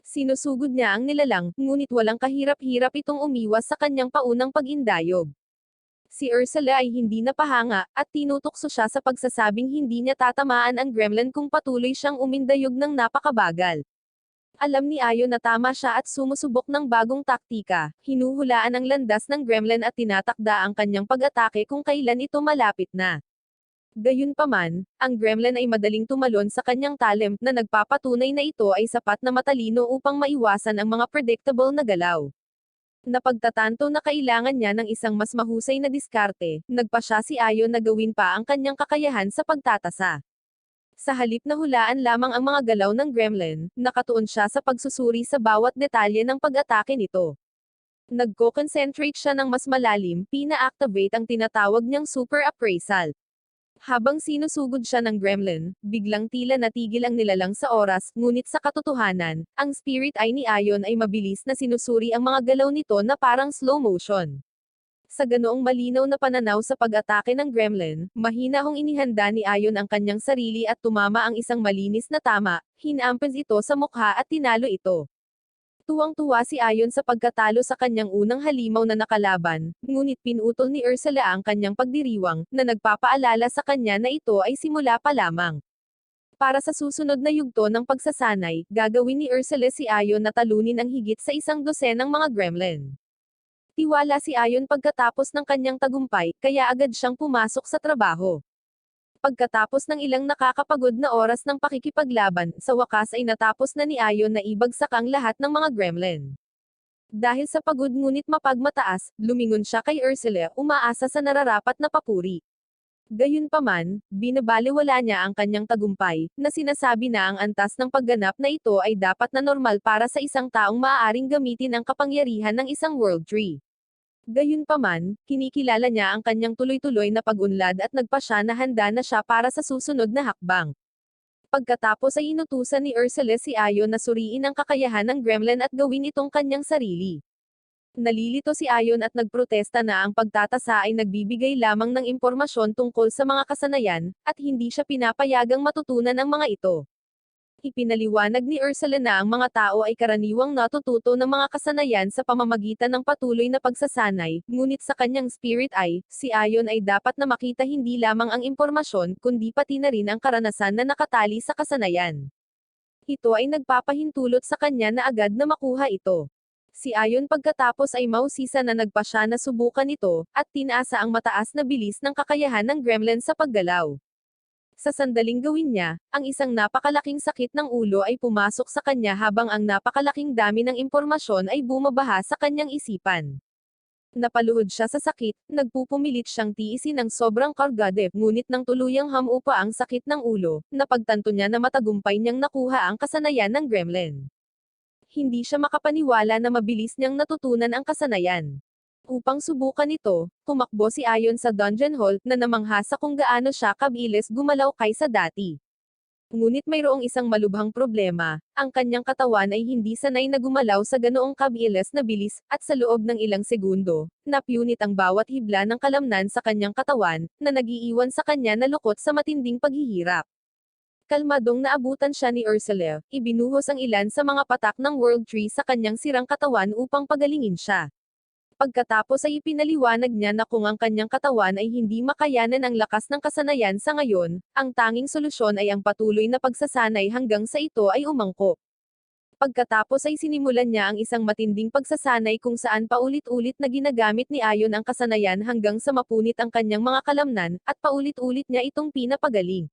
Sinusugod niya ang nilalang, ngunit walang kahirap-hirap itong umiwas sa kanyang paunang pag-indayog. Si Ursula ay hindi napahanga, at tinutokso siya sa pagsasabing hindi niya tatamaan ang gremlin kung patuloy siyang umindayog ng napakabagal. Alam ni Ayon na tama siya at sumusubok ng bagong taktika, hinuhulaan ang landas ng gremlin at tinatakda ang kanyang pag-atake kung kailan ito malapit na. Gayunpaman, ang gremlin ay madaling tumalon sa kanyang talent na nagpapatunay na ito ay sapat na matalino upang maiwasan ang mga predictable na galaw. Napagtatanto na kailangan niya ng isang mas mahusay na diskarte, nagpa siya si Ayon na gawin pa ang kanyang kakayahan sa pagtatasa. Sa halip na hulaan lamang ang mga galaw ng gremlin, nakatuon siya sa pagsusuri sa bawat detalye ng pag-atake nito. Nagko-concentrate siya ng mas malalim, pina-activate ang tinatawag niyang super appraisal. Habang sinusugod siya ng gremlin, biglang tila natigil ang nilalang sa oras, ngunit sa katotohanan, ang spirit eye ni Ayon ay mabilis na sinusuri ang mga galaw nito na parang slow motion. Sa ganoong malinaw na pananaw sa pag-atake ng gremlin, mahinahong inihanda ni Ayon ang kanyang sarili at tumama ang isang malinis na tama, hinampens ito sa mukha at tinalo ito. Tuwang-tuwa si Ayon sa pagkatalo sa kanyang unang halimaw na nakalaban, ngunit pinutol ni Ursula ang kanyang pagdiriwang, na nagpapaalala sa kanya na ito ay simula pa lamang. Para sa susunod na yugto ng pagsasanay, gagawin ni Ursula si Ayon na talunin ang higit sa 100 ng mga gremlin. Tiwala si Ayon pagkatapos ng kanyang tagumpay, kaya agad siyang pumasok sa trabaho. Pagkatapos ng ilang nakakapagod na oras ng pakikipaglaban, sa wakas ay natapos na ni Ayon na ibagsak ang lahat ng mga gremlin. Dahil sa pagod ngunit mapagmataas, lumingon siya kay Ursula, umaasa sa nararapat na papuri. Gayunpaman, binabalewala niya ang kanyang tagumpay, na sinasabi na ang antas ng pagganap na ito ay dapat na normal para sa isang taong maaaring gamitin ang kapangyarihan ng isang world tree. Gayunpaman, kinikilala niya ang kanyang tuloy-tuloy na pag-unlad at nagpa siya na handa na siya para sa susunod na hakbang. Pagkatapos ay inutusan ni Ursula si Ayon na suriin ang kakayahan ng gremlin at gawin itong kanyang sarili. Nalilito si Ayon at nagprotesta na ang pagtatasa ay nagbibigay lamang ng impormasyon tungkol sa mga kasanayan, at hindi siya pinapayagang matutunan ang mga ito. Ipinaliwanag ni Ursula na ang mga tao ay karaniwang natututo ng mga kasanayan sa pamamagitan ng patuloy na pagsasanay, ngunit sa kanyang spirit eye, si Ayon ay dapat na makita hindi lamang ang impormasyon, kundi pati na rin ang karanasan na nakatali sa kasanayan. Ito ay nagpapahintulot sa kanya na agad na makuha ito. Si Ayon pagkatapos ay mausisa na nagpa siya na subukan ito, at tinaasa ang mataas na bilis ng kakayahan ng gremlin sa paggalaw. Sa sandaling gawin niya, ang isang napakalaking sakit ng ulo ay pumasok sa kanya habang ang napakalaking dami ng impormasyon ay bumabaha sa kanyang isipan. Napaluhod siya sa sakit, nagpupumilit siyang tiisin ng sobrang karga ngunit nang tuluyang hamupa ang sakit ng ulo, napagtanto niya na matagumpay niyang nakuha ang kasanayan ng gremlin. Hindi siya makapaniwala na mabilis niyang natutunan ang kasanayan. Upang subukan ito, tumakbo si Ayon sa dungeon hall na namangha sa kung gaano siya kabilis gumalaw kaysa dati. Ngunit mayroong isang malubhang problema, ang kanyang katawan ay hindi sanay na gumalaw sa ganoong kabilis na bilis, at sa loob ng ilang segundo, napiunit ang bawat hibla ng kalamnan sa kanyang katawan, na nagiiwan sa kanya na lukot sa matinding paghihirap. Kalmadong naabutan siya ni Ursula, ibinuhos ang ilan sa mga patak ng World Tree sa kanyang sirang katawan upang pagalingin siya. Pagkatapos ay ipinaliwanag niya na kung ang kanyang katawan ay hindi makayanan ang lakas ng kasanayan sa ngayon, ang tanging solusyon ay ang patuloy na pagsasanay hanggang sa ito ay umangkop. Pagkatapos ay sinimulan niya ang isang matinding pagsasanay kung saan paulit-ulit na ginagamit ni Ayon ang kasanayan hanggang sa mapunit ang kanyang mga kalamnan, at paulit-ulit niya itong pinapagaling.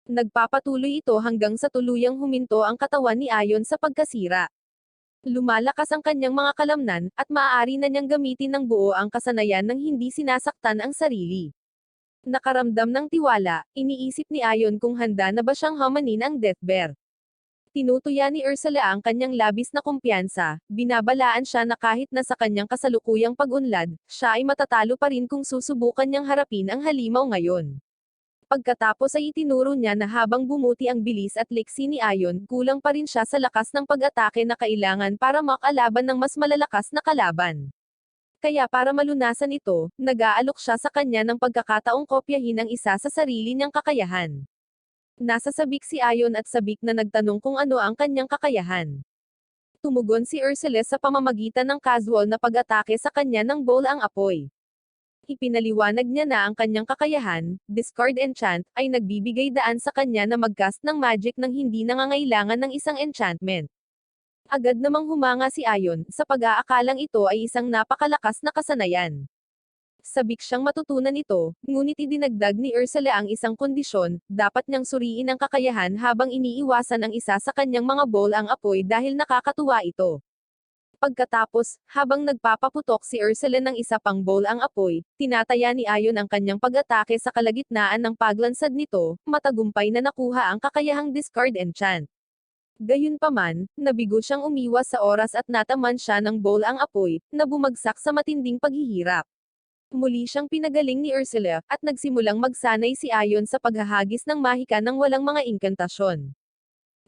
Nagpapatuloy ito hanggang sa tuluyang huminto ang katawan ni Ayon sa pagkasira. Lumalakas ang kanyang mga kalamnan, at maaari na niyang gamitin ng buo ang kasanayan nang hindi sinasaktan ang sarili. Nakaramdam ng tiwala, iniisip ni Ayon kung handa na ba siyang hamanin ang Death Bear. Tinutuya ni Ursula ang kanyang labis na kumpiyansa, binabalaan siya na kahit na sa kanyang kasalukuyang pag-unlad, siya ay matatalo pa rin kung susubukan niyang harapin ang halimaw ngayon. Pagkatapos ay itinuro niya na habang bumuti ang bilis at liksi ni Ayon, kulang pa rin siya sa lakas ng pag-atake na kailangan para makalaban ng mas malalakas na kalaban. Kaya para malunasan ito, nag-aalok siya sa kanya ng pagkakataong kopyahin ang isa sa sarili niyang kakayahan. Nasa sabik si Ayon at sabik na nagtanong kung ano ang kanyang kakayahan. Tumugon si Ursula sa pamamagitan ng casual na pag-atake sa kanya ng bowl ang apoy. Ipinaliwanag niya na ang kanyang kakayahan, Discard Enchant, ay nagbibigay daan sa kanya na mag-cast ng magic nang hindi nangangailangan ng isang enchantment. Agad namang humanga si Ayon, sa pag-aakalang ito ay isang napakalakas na kasanayan. Sabik siyang matutunan ito, ngunit idinagdag ni Ursula ang isang kondisyon, dapat niyang suriin ang kakayahan habang iniiwasan ang isa sa kanyang mga bowl ang apoy dahil nakakatuwa ito. Pagkatapos, habang nagpapaputok si Ursula ng isa pang bowl ang apoy, tinataya ni Ayon ang kanyang pag-atake sa kalagitnaan ng paglansad nito, matagumpay na nakuha ang kakayahang Discard Enchant. Gayunpaman, nabigo siyang umiwas sa oras at nataman siya ng bowl ang apoy, na bumagsak sa matinding paghihirap. Muli siyang pinagaling ni Ursula, at nagsimulang magsanay si Ayon sa paghahagis ng mahika ng walang mga inkantasyon.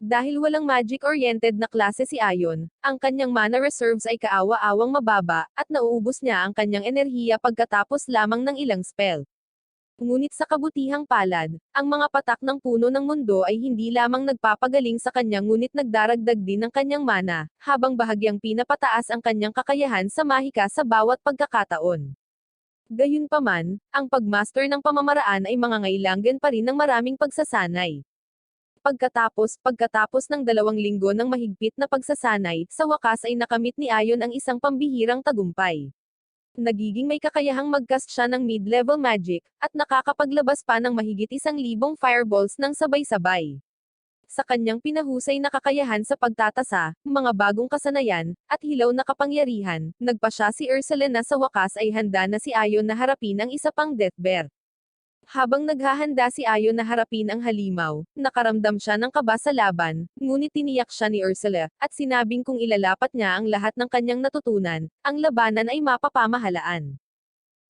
Dahil walang magic-oriented na klase si Ayon, ang kanyang mana reserves ay kaawa-awang mababa, at nauubos niya ang kanyang enerhiya pagkatapos lamang ng ilang spell. Ngunit sa kabutihang palad, ang mga patak ng puno ng mundo ay hindi lamang nagpapagaling sa kanya ngunit nagdaragdag din ng kanyang mana, habang bahagyang pinapataas ang kanyang kakayahan sa mahika sa bawat pagkakataon. Gayunpaman, ang pagmaster ng pamamaraan ay mangangailangan pa rin ng maraming pagsasanay. Pagkatapos ng 2 linggo ng mahigpit na pagsasanay, sa wakas ay nakamit ni Ayon ang isang pambihirang tagumpay. Nagiging may kakayahang mag-cast siya ng mid-level magic, at nakakapaglabas pa ng mahigit 1,000 fireballs ng sabay-sabay. Sa kanyang pinahusay na kakayahan sa pagtatasa, mga bagong kasanayan, at hilaw na kapangyarihan, nagpa siya si Ursula na sa wakas ay handa na si Ayon na harapin ang isa pang Death Bear. Habang naghahanda si Ayon na harapin ang halimaw, nakaramdam siya ng kaba sa laban, ngunit tiniyak siya ni Ursula, at sinabing kung ilalapat niya ang lahat ng kanyang natutunan, ang labanan ay mapapamahalaan.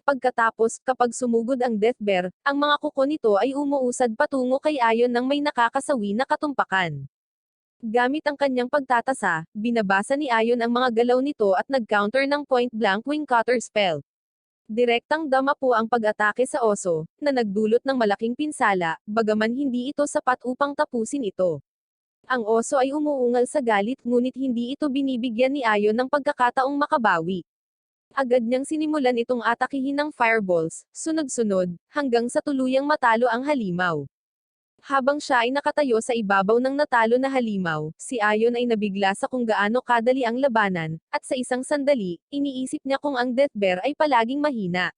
Pagkatapos, kapag sumugod ang Death Bear, ang mga kuko nito ay umuusad patungo kay Ayon ng may nakakasawi na katumpakan. Gamit ang kanyang pagtatasa, binabasa ni Ayon ang mga galaw nito at nag-counter ng point-blank wing cutter spell. Direktang dama po ang pag-atake sa oso, na nagdulot ng malaking pinsala, bagaman hindi ito sapat upang tapusin ito. Ang oso ay umuungal sa galit ngunit hindi ito binibigyan ni Ayon ng pagkakataong makabawi. Agad niyang sinimulan itong atakihin ng fireballs, sunod-sunod, hanggang sa tuluyang matalo ang halimaw. Habang siya ay nakatayo sa ibabaw ng natalo na halimaw, si Ayon ay nabigla sa kung gaano kadali ang labanan, at sa isang sandali, iniisip niya kung ang Death Bear ay palaging mahina.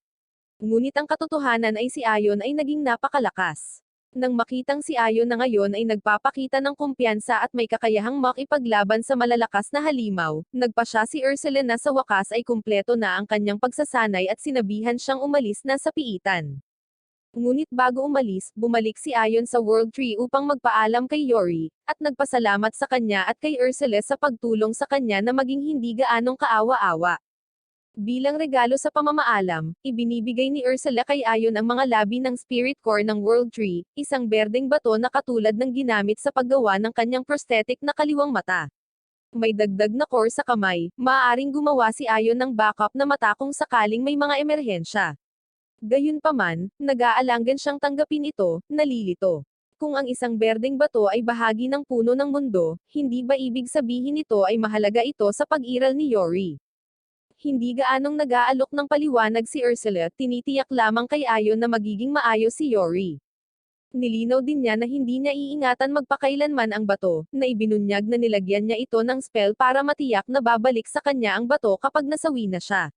Ngunit ang katotohanan ay si Ayon ay naging napakalakas. Nang makitang si Ayon na ngayon ay nagpapakita ng kumpiyansa at may kakayahang makipaglaban sa malalakas na halimaw, nagpa siya si Ursula na sa wakas ay kumpleto na ang kanyang pagsasanay at sinabihan siyang umalis na sa piitan. Ngunit bago umalis, bumalik si Ayon sa World Tree upang magpaalam kay Yori, at nagpasalamat sa kanya at kay Ursula sa pagtulong sa kanya na maging hindi gaanong kaawa-awa. Bilang regalo sa pamamaalam, ibinibigay ni Ursula kay Ayon ang mga labi ng Spirit Core ng World Tree, isang berdeng bato na katulad ng ginamit sa paggawa ng kanyang prosthetic na kaliwang mata. May dagdag na core sa kamay, maaaring gumawa si Ayon ng backup na mata kung sakaling may mga emerhensya. Gayunpaman, nag-aalangan siyang tanggapin ito, nalilito. Kung ang isang berdeng bato ay bahagi ng puno ng mundo, hindi ba ibig sabihin nito ay mahalaga ito sa pag-iral ni Yori? Hindi gaanong nag-aalok ng paliwanag si Ursula, tinitiyak lamang kay Ayon na magiging maayos si Yori. Nilinaw din niya na hindi niya iingatan magpakailanman ang bato, na ibinunyag na nilagyan niya ito ng spell para matiyak na babalik sa kanya ang bato kapag nasawi na siya.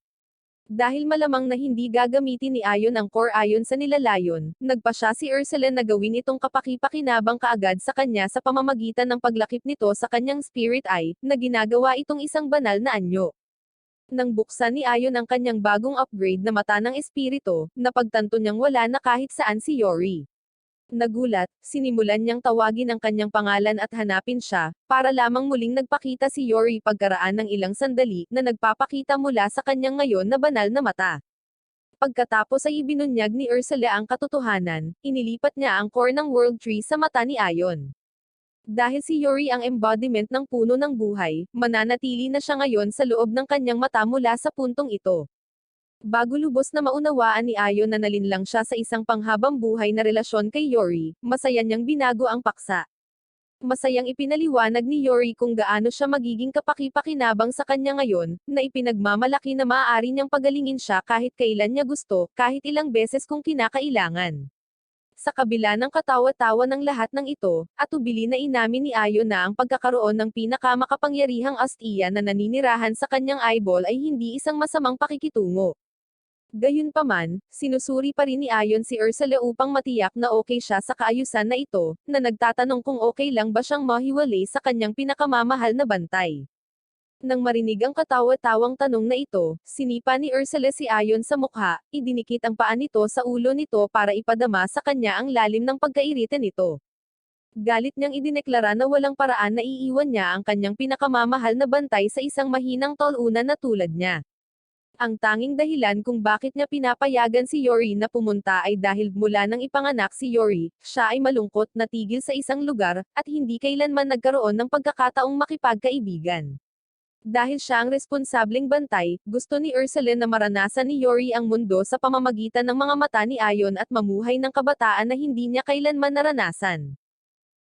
Dahil malamang na hindi gagamitin ni Ayon ang core ayon sa nilalayon, nagpa siya si Ursula na gawin itong kapaki-pakinabang kaagad sa kanya sa pamamagitan ng paglakip nito sa kanyang spirit eye, na ginagawa itong isang banal na anyo. Nang buksan ni Ayon ang kanyang bagong upgrade na mata ng espiritu, napagtanto niyang wala na kahit saan si Yori. Nagulat, sinimulan niyang tawagin ang kanyang pangalan at hanapin siya, para lamang muling nagpakita si Yori pagkaraan ng ilang sandali, na nagpapakita mula sa kanyang ngayon na banal na mata. Pagkatapos ay ibinunyag ni Ursula ang katotohanan, inilipat niya ang core ng World Tree sa mata ni Ayon. Dahil si Yori ang embodiment ng puno ng buhay, mananatili na siya ngayon sa loob ng kanyang mata mula sa puntong ito. Bago lubos na maunawaan ni Ayon na nalinlang siya sa isang panghabang buhay na relasyon kay Yori, masaya niyang binago ang paksa. Masayang ipinaliwanag ni Yori kung gaano siya magiging kapaki-pakinabang sa kanya ngayon, na ipinagmamalaki na maaari niyang pagalingin siya kahit kailan niya gusto, kahit ilang beses kung kinakailangan. Sa kabila ng katawa-tawa ng lahat ng ito, atubili na inamin ni Ayon na ang pagkakaroon ng pinakamakapangyarihang astiya na naninirahan sa kanyang eyeball ay hindi isang masamang pakikitungo. Gayunpaman, sinusuri pa rin ni Ayon si Ursula upang matiyak na okay siya sa kaayusan na ito, na nagtatanong kung okay lang ba siyang mahiwalay sa kanyang pinakamamahal na bantay. Nang marinig ang katawa-tawang tanong na ito, sinipa ni Ursula si Ayon sa mukha, idinikit ang paa nito sa ulo nito para ipadama sa kanya ang lalim ng pagkairita nito. Galit niyang idineklara na walang paraan na iiwan niya ang kanyang pinakamamahal na bantay sa isang mahinang tol-una na tulad niya. Ang tanging dahilan kung bakit niya pinapayagan si Yori na pumunta ay dahil mula nang ipanganak si Yori, siya ay malungkot na tigil sa isang lugar, at hindi kailanman nagkaroon ng pagkakataong makipagkaibigan. Dahil siya ang responsableng bantay, gusto ni Ursula na maranasan ni Yori ang mundo sa pamamagitan ng mga mata ni Ayon at mamuhay ng kabataan na hindi niya kailanman naranasan.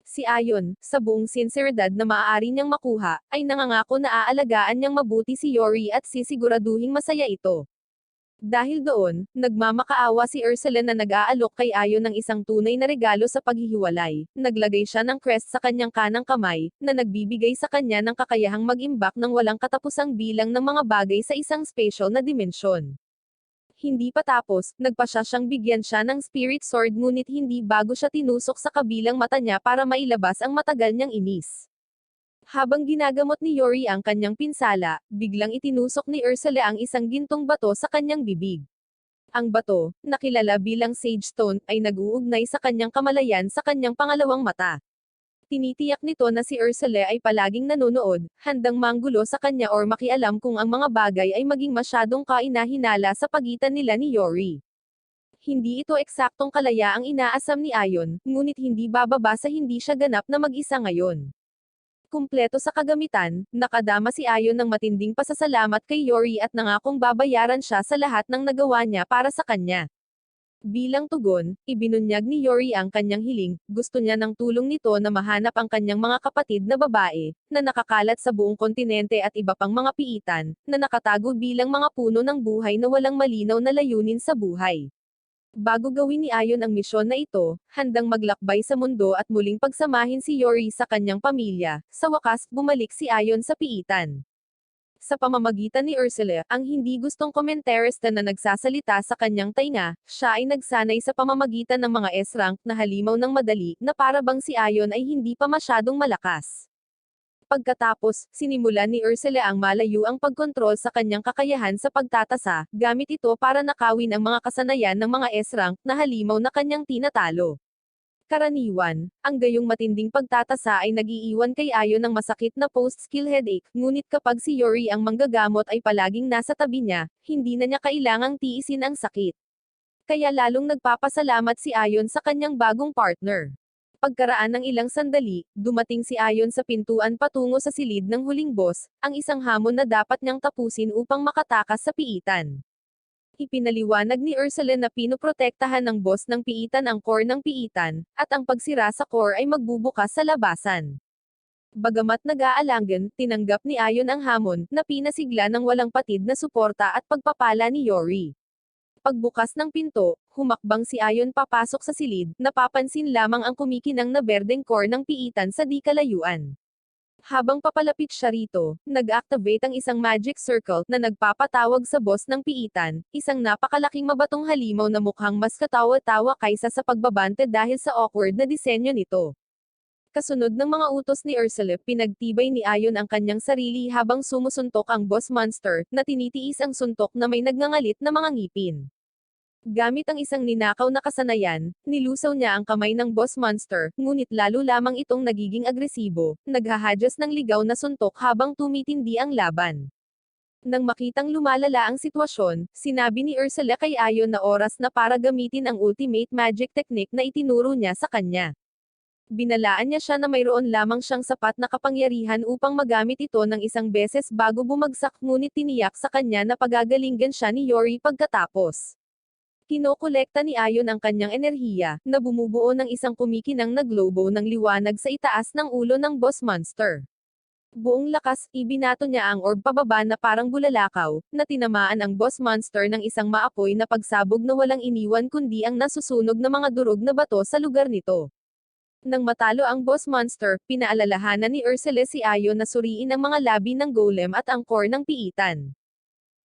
Si Ayon, sa buong sinseridad na maaari niyang makuha, ay nangangako na aalagaan niyang mabuti si Yori at sisiguraduhing masaya ito. Dahil doon, nagmamakaawa si Ursula na nag-aalok kay Ayon ng isang tunay na regalo sa paghihiwalay. Naglagay siya ng crest sa kanyang kanang kamay, na nagbibigay sa kanya ng kakayahang mag-imbak ng walang katapusang bilang ng mga bagay sa isang special na dimensyon. Hindi pa tapos, nagpa siyang bigyan siya ng spirit sword ngunit hindi bago siya tinusok sa kabilang mata niya para mailabas ang matagal niyang inis. Habang ginagamot ni Yori ang kanyang pinsala, biglang itinusok ni Ursula ang isang gintong bato sa kanyang bibig. Ang bato, na kilala bilang Sage Stone, ay nag-uugnay sa kanyang kamalayan sa kanyang pangalawang mata. Tinitiyak nito na si Ursula ay palaging nanonood, handang manggulo sa kanya or makialam kung ang mga bagay ay maging masyadong kainahinala sa pagitan nila ni Yori. Hindi ito eksaktong kalaya ang inaasam ni Ayon, ngunit hindi bababa sa hindi siya ganap na mag-isa ngayon. Kumpleto sa kagamitan, nakadama si Ayon ng matinding pasasalamat kay Yori at nangakong babayaran siya sa lahat ng nagawa niya para sa kanya. Bilang tugon, ibinunyag ni Yori ang kanyang hiling, gusto niya ng tulong nito na mahanap ang kanyang mga kapatid na babae, na nakakalat sa buong kontinente at iba pang mga piitan, na nakatago bilang mga puno ng buhay na walang malinaw na layunin sa buhay. Bago gawin ni Ayon ang misyon na ito, handang maglakbay sa mundo at muling pagsamahin si Yori sa kanyang pamilya, sa wakas, bumalik si Ayon sa piitan. Sa pamamagitan ni Ursula, ang hindi gustong komentarista na nagsasalita sa kanyang tainga, siya ay nagsanay sa pamamagitan ng mga S-rank na halimaw ng madali, na para bang si Ayon ay hindi pa masyadong malakas. Pagkatapos, sinimulan ni Ursula ang malayo ang pagkontrol sa kanyang kakayahan sa pagtatasa, gamit ito para nakawin ang mga kasanayan ng mga S-rank na halimaw na kanyang tinatalo. Karaniwan, ang gayong matinding pagtatasa ay nag-iiwan kay Ayon ng masakit na post-skill headache, ngunit kapag si Yori ang manggagamot ay palaging nasa tabi niya, hindi na niya kailangang tiisin ang sakit. Kaya lalong nagpapasalamat si Ayon sa kanyang bagong partner. Pagkaraan ng ilang sandali, dumating si Ayon sa pintuan patungo sa silid ng huling boss, ang isang hamon na dapat niyang tapusin upang makatakas sa piitan. Ipinaliwanag ni Ursula na pinoprotektahan ng boss ng piitan ang core ng piitan, at ang pagsira sa core ay magbubukas sa labasan. Bagamat nag-aalangan, tinanggap ni Ayon ang hamon, na pinasigla ng walang patid na suporta at pagpapala ni Yori. Pagbukas ng pinto, humakbang si Ayon papasok sa silid, napapansin lamang ang kumikinang na berdeng core ng piitan sa di kalayuan. Habang papalapit siya rito, nag-activate ang isang magic circle na nagpapatawag sa boss ng piitan, isang napakalaking mabatong halimaw na mukhang mas katawa-tawa kaysa sa pagbabante dahil sa awkward na disenyo nito. Kasunod ng mga utos ni Ursula, pinagtibay ni Ayon ang kanyang sarili habang sumusuntok ang boss monster, na tinitiis ang suntok na may nagngangalit na mga ngipin. Gamit ang isang ninakaw na kasanayan, nilusaw niya ang kamay ng boss monster, ngunit lalo lamang itong nagiging agresibo, naghahadyas ng ligaw na suntok habang tumitindi ang laban. Nang makitang lumalala ang sitwasyon, sinabi ni Ursula kay Ayon na oras na para gamitin ang ultimate magic technique na itinuro niya sa kanya. Binalaan niya siya na mayroon lamang siyang sapat na kapangyarihan upang magamit ito ng isang beses bago bumagsak, ngunit tiniyak sa kanya na pagagalingan siya ni Yori pagkatapos. Kinokolekta ni Ayon ang kanyang enerhiya, na bumubuo ng isang kumikinang na globo ng liwanag sa itaas ng ulo ng boss monster. Buong lakas, ibinato niya ang orb pababa na parang bulalakaw, na tinamaan ang boss monster ng isang maapoy na pagsabog na walang iniwan kundi ang nasusunog na mga durog na bato sa lugar nito. Nang matalo ang boss monster, pinaalalahanan ni Ursula si Ayon na suriin ang mga labi ng golem at ang core ng piitan.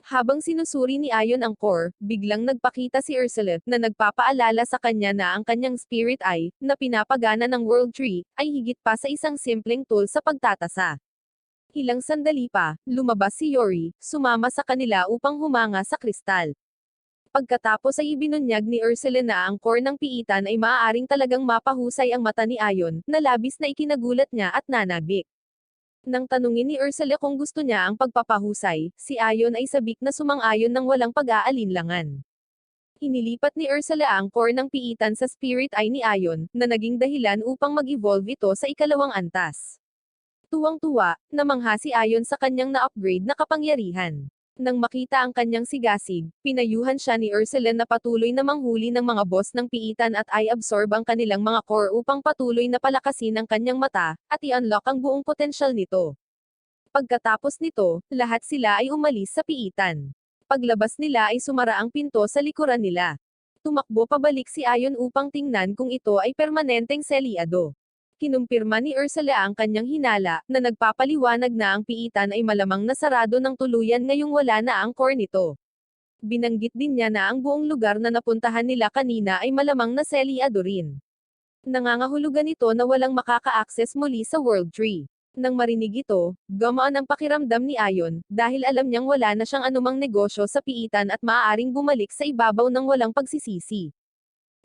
Habang sinusuri ni Ayon ang core, biglang nagpakita si Ursula, na nagpapaalala sa kanya na ang kanyang spirit eye, na pinapagana ng World Tree, ay higit pa sa isang simpleng tool sa pagtatasa. Ilang sandali pa, lumabas si Yori, sumama sa kanila upang humanga sa kristal. Pagkatapos ay ibinunyag ni Ursula na ang core ng piitan ay maaaring talagang mapahusay ang mata ni Ayon, na labis na ikinagulat niya at nanabik. Nang tanungin ni Ursula kung gusto niya ang pagpapahusay, si Ayon ay sabik na sumang-ayon ng walang pag-aalinlangan. Inilipat ni Ursula ang core ng piitan sa spirit eye ni Ayon, na naging dahilan upang mag-evolve ito sa ikalawang antas. Tuwang-tuwa, namangha si Ayon sa kanyang na-upgrade na kapangyarihan. Nang makita ang kanyang sigasig, pinayuhan siya ni Ursula na patuloy na manghuli ng mga boss ng piitan at i-absorb ang kanilang mga core upang patuloy na palakasin ang kanyang mata, at i-unlock ang buong potensyal nito. Pagkatapos nito, lahat sila ay umalis sa piitan. Paglabas nila ay sumara ang pinto sa likuran nila. Tumakbo pabalik si Ayon upang tingnan kung ito ay permanenteng selyado. Kinumpirma ni Ursula ang kanyang hinala, na nagpapaliwanag na ang piitan ay malamang nasarado ng tuluyan ngayong wala na ang core nito. Binanggit din niya na ang buong lugar na napuntahan nila kanina ay malamang na selyado rin. Nangangahulugan ito na walang makaka-access muli sa World Tree. Nang marinig ito, gumaan ang pakiramdam ni Ayon, dahil alam niyang wala na siyang anumang negosyo sa piitan at maaaring bumalik sa ibabaw ng walang pagsisisi.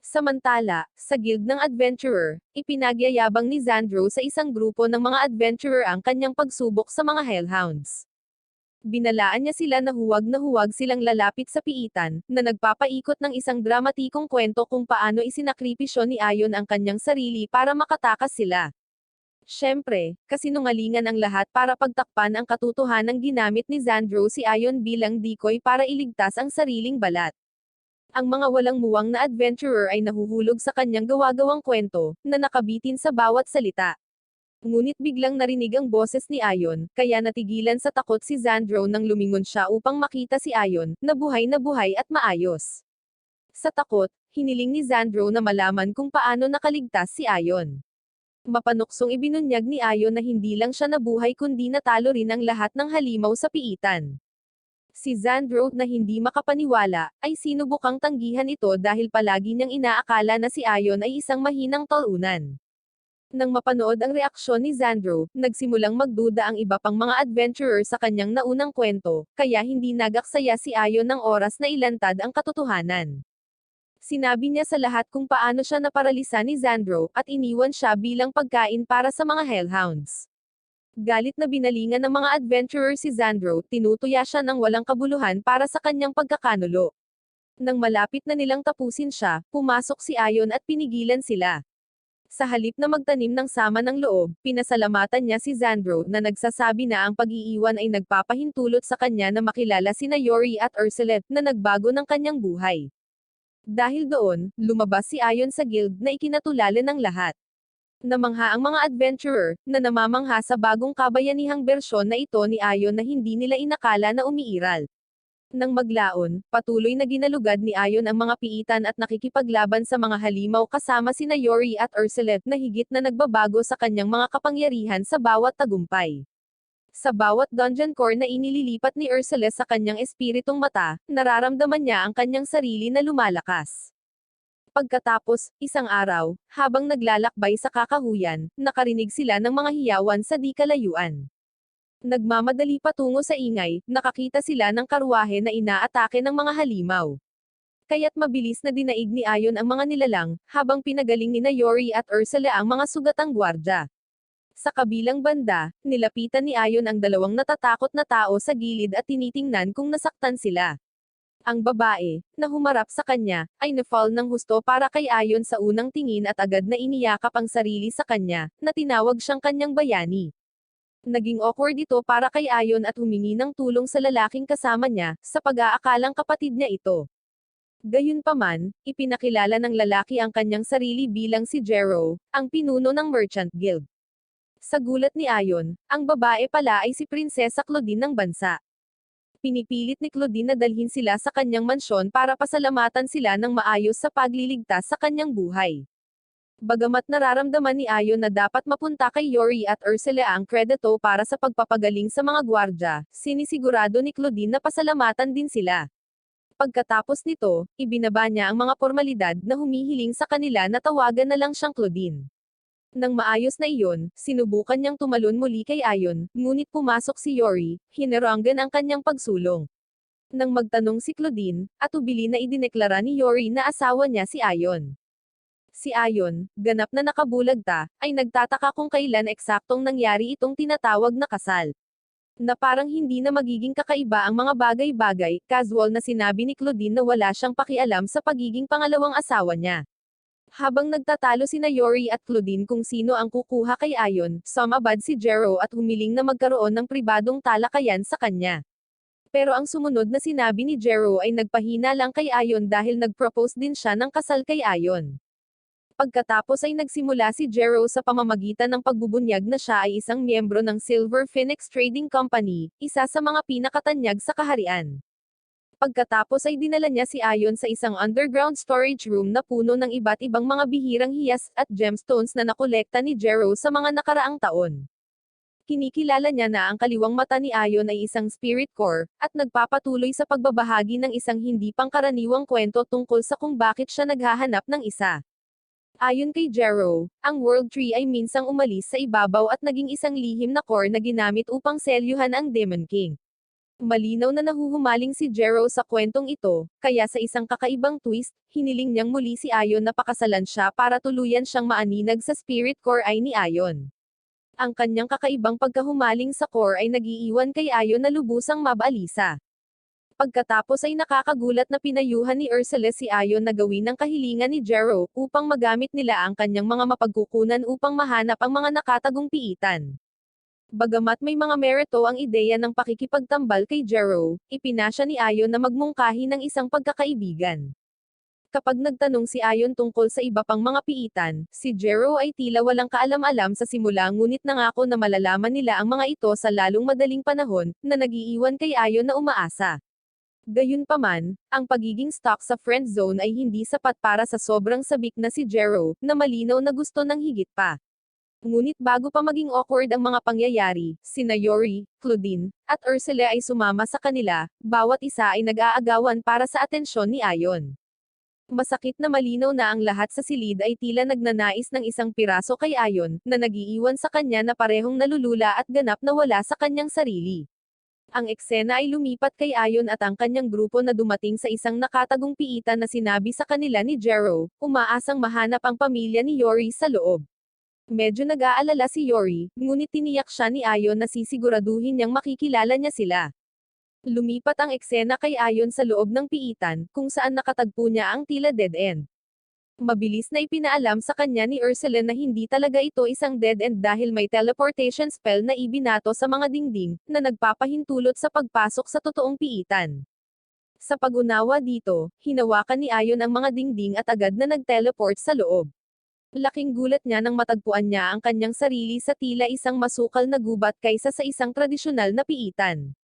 Samantala, sa guild ng adventurer, ipinagyayabang ni Xandro sa isang grupo ng mga adventurer ang kanyang pagsubok sa mga hellhounds. Binalaan niya sila na huwag silang lalapit sa piitan, na nagpapaikot ng isang dramatikong kwento kung paano isinakripisyo ni Ayon ang kanyang sarili para makatakas sila. Siyempre, kasinungalingan ang lahat para pagtakpan ang katotohanang ginamit ni Xandro si Ayon bilang decoy para iligtas ang sariling balat. Ang mga walang muwang na adventurer ay nahuhulog sa kanyang gawa-gawang kwento, na nakabitin sa bawat salita. Ngunit biglang narinig ang boses ni Ayon, kaya natigilan sa takot si Xandro nang lumingon siya upang makita si Ayon, na buhay at maayos. Sa takot, hiniling ni Xandro na malaman kung paano nakaligtas si Ayon. Mapanuksong ibinunyag ni Ayon na hindi lang siya nabuhay kundi natalo rin ang lahat ng halimaw sa piitan. Si Xandro, na hindi makapaniwala, ay sinubukang tanggihan ito dahil palagi niyang inaakala na si Ayon ay isang mahinang talunan. Nang mapanood ang reaksyon ni Xandro, nagsimulang magduda ang iba pang mga adventurer sa kanyang naunang kwento, kaya hindi nagaksaya si Ayon ng oras na ilantad ang katotohanan. Sinabi niya sa lahat kung paano siya naparalisa ni Xandro, at iniwan siya bilang pagkain para sa mga hellhounds. Galit na binalingan ng mga adventurer si Xandro, tinutuya siya ng walang kabuluhan para sa kanyang pagkakanulo. Nang malapit na nilang tapusin siya, pumasok si Ayon at pinigilan sila. Sa halip na magtanim ng sama ng loob, pinasalamatan niya si Xandro na nagsasabi na ang pag-iiwan ay nagpapahintulot sa kanya na makilala sina Yori at Ursulet na nagbago ng kanyang buhay. Dahil doon, lumabas si Ayon sa guild na ikinatulala ng lahat. Namangha ang mga adventurer, na namamangha sa bagong kabayanihang bersyon na ito ni Ayon na hindi nila inakala na umiiral. Nang maglaon, patuloy na ginalugad ni Ayon ang mga piitan at nakikipaglaban sa mga halimaw kasama sina Yori at Ursulet na higit na nagbabago sa kanyang mga kapangyarihan sa bawat tagumpay. Sa bawat dungeon core na inililipat ni Ursulet sa kanyang espiritong mata, nararamdaman niya ang kanyang sarili na lumalakas. Pagkatapos, isang araw, habang naglalakbay sa kakahuyan, nakarinig sila ng mga hiyawan sa di kalayuan. Nagmamadali patungo sa ingay, nakakita sila ng karwahe na inaatake ng mga halimaw. Kaya't mabilis na dinaig ni Ayon ang mga nilalang, habang pinagaling ni Yori at Ursula ang mga sugatang gwardya. Sa kabilang banda, nilapitan ni Ayon ang dalawang natatakot na tao sa gilid at tinitingnan kung nasaktan sila. Ang babae, na humarap sa kanya, ay na-fall ng husto para kay Ayon sa unang tingin at agad na iniyakap ang sarili sa kanya, na tinawag siyang kanyang bayani. Naging awkward ito para kay Ayon at humingi ng tulong sa lalaking kasama niya, sa pag-aakalang kapatid niya ito. Gayunpaman, ipinakilala ng lalaki ang kanyang sarili bilang si Jero, ang pinuno ng Merchant Guild. Sa gulat ni Ayon, ang babae pala ay si Prinsesa Claudine ng bansa. Pinipilit ni Claudine na dalhin sila sa kanyang mansyon para pasalamatan sila ng maayos sa pagliligtas sa kanyang buhay. Bagamat nararamdaman ni Ayon na dapat mapunta kay Yori at Ursula ang kredito para sa pagpapagaling sa mga gwardya, sinisigurado ni Claudine na pasalamatan din sila. Pagkatapos nito, ibinaba niya ang mga formalidad na humihiling sa kanila na tawagan na lang siyang Claudine. Nang maayos na iyon, sinubukan niyang tumalon muli kay Ayon, ngunit pumasok si Yori, hinaranggan ang kanyang pagsulong. Nang magtanong si Claudine, atubili na idineklara ni Yori na asawa niya si Ayon. Si Ayon, ganap na nakabulagta, ay nagtataka kung kailan eksaktong nangyari itong tinatawag na kasal. Na parang hindi na magiging kakaiba ang mga bagay-bagay, casual na sinabi ni Claudine na wala siyang pakialam sa pagiging pangalawang asawa niya. Habang nagtatalo sina Yori at Claudine kung sino ang kukuha kay Ayon, sumabad si Jero at humiling na magkaroon ng pribadong talakayan sa kanya. Pero ang sumunod na sinabi ni Jero ay nagpahina lang kay Ayon dahil nag-propose din siya ng kasal kay Ayon. Pagkatapos ay nagsimula si Jero sa pamamagitan ng pagbubunyag na siya ay isang miyembro ng Silver Phoenix Trading Company, isa sa mga pinakatanyag sa kaharian. Pagkatapos ay dinala niya si Ayon sa isang underground storage room na puno ng iba't ibang mga bihirang hiyas at gemstones na nakolekta ni Jero sa mga nakaraang taon. Kinikilala niya na ang kaliwang mata ni Ayon ay isang spirit core, at nagpapatuloy sa pagbabahagi ng isang hindi pangkaraniwang kwento tungkol sa kung bakit siya naghahanap ng isa. Ayon kay Jero, ang World Tree ay minsang umalis sa ibabaw at naging isang lihim na core na ginamit upang selyuhan ang Demon King. Malinaw na nahuhumaling si Jero sa kwentong ito, kaya sa isang kakaibang twist, hiniling niyang muli si Ayon na pakasalan siya para tuluyan siyang maaninag sa spirit core ay ni Ayon. Ang kanyang kakaibang pagkahumaling sa core ay nag-iiwan kay Ayon na lubusang mabalisa. Pagkatapos ay nakakagulat na pinayuhan ni Ursula si Ayon na gawin ang kahilingan ni Jero, upang magamit nila ang kanyang mga mapagkukunan upang mahanap ang mga nakatagong piitan. Bagamat may mga merito ang ideya ng pakikipagtambal kay Jero, ipinasya ni Ayon na magmungkahi ng isang pagkakaibigan. Kapag nagtanong si Ayon tungkol sa iba pang mga piitan, si Jero ay tila walang kaalam-alam sa simula ngunit nangako na malalaman nila ang mga ito sa lalong madaling panahon, na nag-iiwan kay Ayon na umaasa. Gayunpaman, ang pagiging stuck sa friend zone ay hindi sapat para sa sobrang sabik na si Jero, na malinaw na gusto ng higit pa. Ngunit bago pa maging awkward ang mga pangyayari, sina Yori, Claudine, at Ursula ay sumama sa kanila, bawat isa ay nag-aagawan para sa atensyon ni Ayon. Masakit na malinaw na ang lahat sa silid ay tila nagnanais ng isang piraso kay Ayon, na nagiiwan sa kanya na parehong nalulula at ganap na wala sa kanyang sarili. Ang eksena ay lumipat kay Ayon at ang kanyang grupo na dumating sa isang nakatagong piitan na sinabi sa kanila ni Jero, umaasang mahanap ang pamilya ni Yori sa loob. Medyo nag-aalala si Yori, ngunit tiniyak siya ni Ayon na sisiguraduhin niyang makikilala niya sila. Lumipat ang eksena kay Ayon sa loob ng piitan, kung saan nakatagpo niya ang tila dead end. Mabilis na ipinaalam sa kanya ni Ursula na hindi talaga ito isang dead end dahil may teleportation spell na ibinato sa mga dingding, na nagpapahintulot sa pagpasok sa totoong piitan. Sa pag-unawa dito, hinawakan ni Ayon ang mga dingding at agad na nag-teleport sa loob. Laking gulat niya nang matagpuan niya ang kanyang sarili sa tila isang masukal na gubat kaysa sa isang tradisyonal na piitan.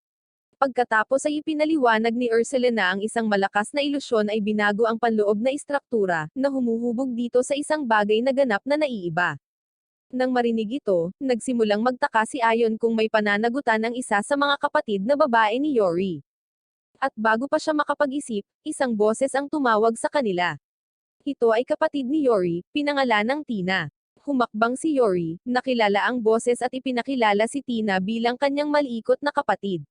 Pagkatapos ay ipinaliwanag ni Ursula na ang isang malakas na ilusyon ay binago ang panloob na istruktura, na humuhubog dito sa isang bagay na ganap na naiiba. Nang marinig ito, nagsimulang magtaka si Ayon kung may pananagutan ang isa sa mga kapatid na babae ni Yori. At bago pa siya makapag-isip, isang boses ang tumawag sa kanila. Ito ay kapatid ni Yori, pinangalanang Tina. Humakbang si Yori, nakilala ang boses at ipinakilala si Tina bilang kanyang maliikot na kapatid.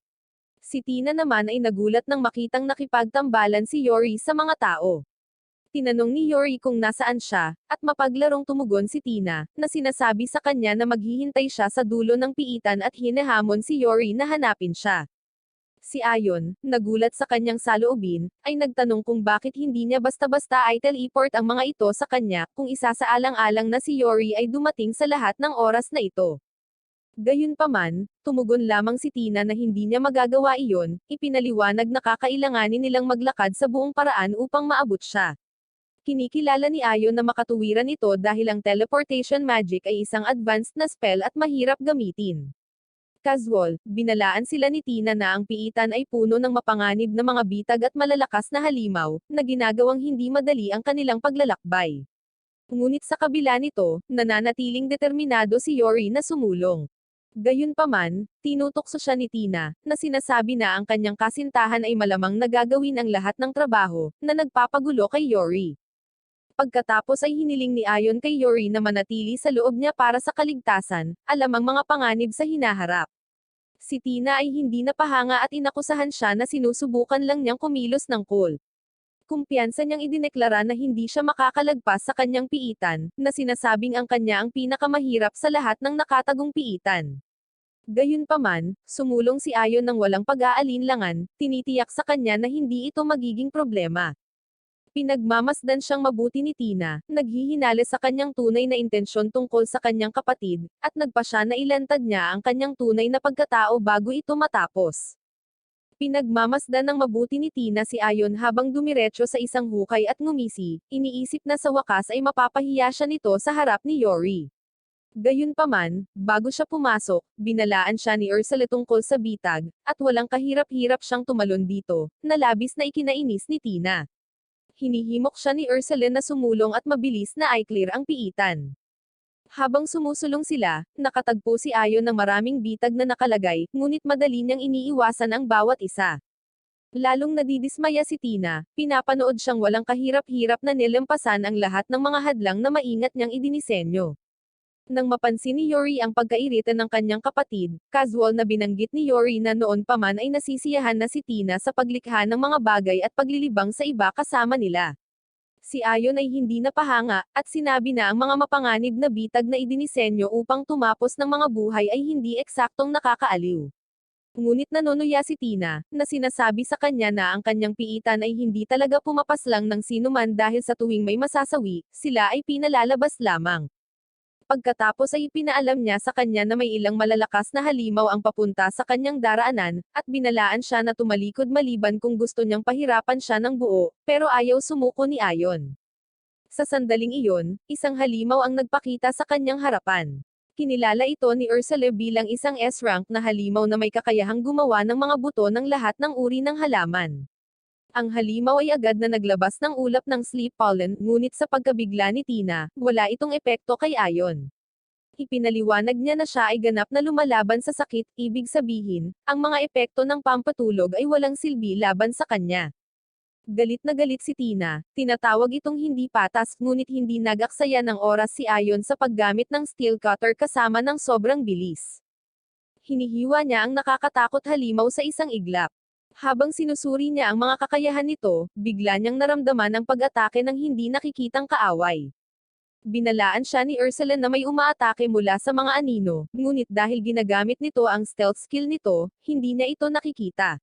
Si Tina naman ay nagulat nang makitang nakipagtambalan si Yori sa mga tao. Tinanong ni Yori kung nasaan siya, at mapaglarong tumugon si Tina, na sinasabi sa kanya na maghihintay siya sa dulo ng piitan at hinahamon si Yori na hanapin siya. Si Ayon, nagulat sa kanyang saloobin, ay nagtanong kung bakit hindi niya basta-basta ay teleport ang mga ito sa kanya, kung isasaalang-alang na si Yori ay dumating sa lahat ng oras na ito. Gayunpaman, tumugon lamang si Tina na hindi niya magagawa iyon, ipinaliwanag na kakailanganin nilang maglakad sa buong paraan upang maabot siya. Kinikilala ni Ayon na makatuwiran ito dahil ang teleportation magic ay isang advanced na spell at mahirap gamitin. Casual, binalaan sila ni Tina na ang piitan ay puno ng mapanganib na mga bitag at malalakas na halimaw, na ginagawang hindi madali ang kanilang paglalakbay. Ngunit sa kabila nito, nananatiling determinado si Yori na sumulong. Gayunpaman, tinutokso siya ni Tina, na sinasabi na ang kanyang kasintahan ay malamang nagagawin ang lahat ng trabaho, na nagpapagulo kay Yori. Pagkatapos ay hiniling ni Ayon kay Yori na manatili sa loob niya para sa kaligtasan, alam ang mga panganib sa hinaharap. Si Tina ay hindi napahanga at inakusahan siya na sinusubukan lang niyang kumilos ng cool. Kumpiyansa niyang idineklara na hindi siya makakalagpas sa kanyang piitan, na sinasabing ang kanya ang pinakamahirap sa lahat ng nakatagong piitan. Gayunpaman, sumulong si Ayon ng walang pag-aalinlangan, tinitiyak sa kanya na hindi ito magiging problema. Pinagmamasdan siyang mabuti ni Tina, naghihinala sa kanyang tunay na intensyon tungkol sa kanyang kapatid, at nagpa siya na ilantad niya ang kanyang tunay na pagkatao bago ito matapos. Pinagmamasdan ng mabuti ni Tina si Ayon habang dumiretso sa isang hukay at ngumisi, iniisip na sa wakas ay mapapahiya siya nito sa harap ni Yori. Gayunpaman, bago siya pumasok, binalaan siya ni Ursula tungkol sa bitag, at walang kahirap-hirap siyang tumalon dito, na labis na ikinainis ni Tina. Hinihimok siya ni Ursula na sumulong at mabilis na i-clear ang piitan. Habang sumusulong sila, nakatagpo si Ayon ng maraming bitag na nakalagay, ngunit madali niyang iniiwasan ang bawat isa. Lalong nadidismaya si Tina, pinapanood siyang walang kahirap-hirap na nilampasan ang lahat ng mga hadlang na maingat niyang idinisenyo. Nang mapansin ni Yori ang pagkairita ng kanyang kapatid, casual na binanggit ni Yori na noon pa man ay nasisiyahan na si Tina sa paglikha ng mga bagay at paglilibang sa iba kasama nila. Si Ayon ay hindi napahanga, at sinabi na ang mga mapanganib na bitag na idinisenyo upang tumapos ng mga buhay ay hindi eksaktong nakakaaliw. Ngunit nanunuya si Tina, na sinasabi sa kanya na ang kanyang piitan ay hindi talaga pumapaslang ng sinuman dahil sa tuwing may masasawi, sila ay pinalalabas lamang. Pagkatapos ay ipinaalam niya sa kanya na may ilang malalakas na halimaw ang papunta sa kanyang daraanan, at binalaan siya na tumalikod maliban kung gusto niyang pahirapan siya ng buo, pero ayaw sumuko ni Ayon. Sa sandaling iyon, isang halimaw ang nagpakita sa kanyang harapan. Kinilala ito ni Ursula bilang isang S-rank na halimaw na may kakayahang gumawa ng mga buto ng lahat ng uri ng halaman. Ang halimaw ay agad na naglabas ng ulap ng sleep pollen, ngunit sa pagkabigla ni Tina, wala itong epekto kay Ayon. Ipinaliwanag niya na siya ay ganap na lumalaban sa sakit, ibig sabihin, ang mga epekto ng pampatulog ay walang silbi laban sa kanya. Galit na galit si Tina, tinatawag itong hindi patas, ngunit hindi nagaksaya ng oras si Ayon sa paggamit ng steel cutter kasama ng sobrang bilis. Hinihiwa niya ang nakakatakot halimaw sa isang iglap. Habang sinusuri niya ang mga kakayahan nito, bigla niyang naramdaman ang pag-atake ng hindi nakikitang kaaway. Binalaan siya ni Ursula na may umaatake mula sa mga anino, ngunit dahil ginagamit nito ang stealth skill nito, hindi niya ito nakikita.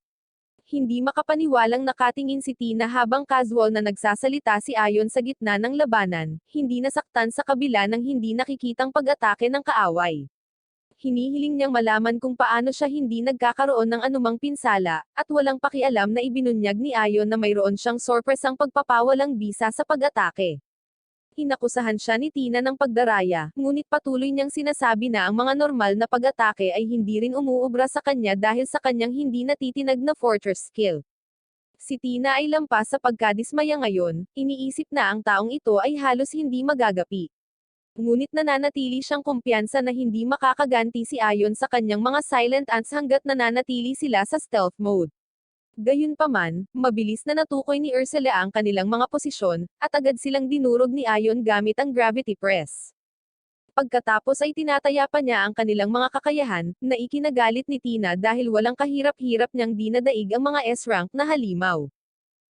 Hindi makapaniwalang nakatingin si Tina habang casual na nagsasalita si Ayon sa gitna ng labanan, hindi nasaktan sa kabila ng hindi nakikitang pag-atake ng kaaway. Hinihiling niyang malaman kung paano siya hindi nagkakaroon ng anumang pinsala, at walang pakialam na ibinunyag ni Ayon na mayroon siyang sorpresang pagpapawalang bisa sa pag-atake. Inakusahan siya ni Tina ng pagdaraya, ngunit patuloy niyang sinasabi na ang mga normal na pag-atake ay hindi rin umuubra sa kanya dahil sa kanyang hindi natitinag na fortress skill. Si Tina ay lampas sa pagkadismaya ngayon, iniisip na ang taong ito ay halos hindi magagapi. Ngunit nananatili siyang kumpiyansa na hindi makakaganti si Ayon sa kanyang mga silent ants hanggat nananatili sila sa stealth mode. Gayunpaman, mabilis na natukoy ni Ursula ang kanilang mga posisyon, at agad silang dinurog ni Ayon gamit ang gravity press. Pagkatapos ay tinataya pa niya ang kanilang mga kakayahan, na ikinagalit ni Tina dahil walang kahirap-hirap niyang dinadaig ang mga S-rank na halimaw.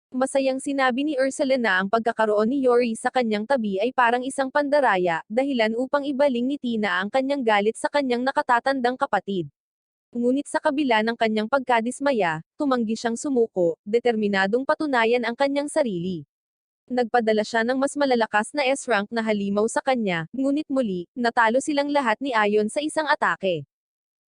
Masayang sinabi ni Ursula na ang pagkakaroon ni Yori sa kanyang tabi ay parang isang pandaraya, dahilan upang ibaling ni Tina ang kanyang galit sa kanyang nakatatandang kapatid. Ngunit sa kabila ng kanyang pagkadismaya, tumanggi siyang sumuko, determinadong patunayan ang kanyang sarili. Nagpadala siya ng mas malalakas na S-rank na halimaw sa kanya, ngunit muli, natalo silang lahat ni Ayon sa isang atake.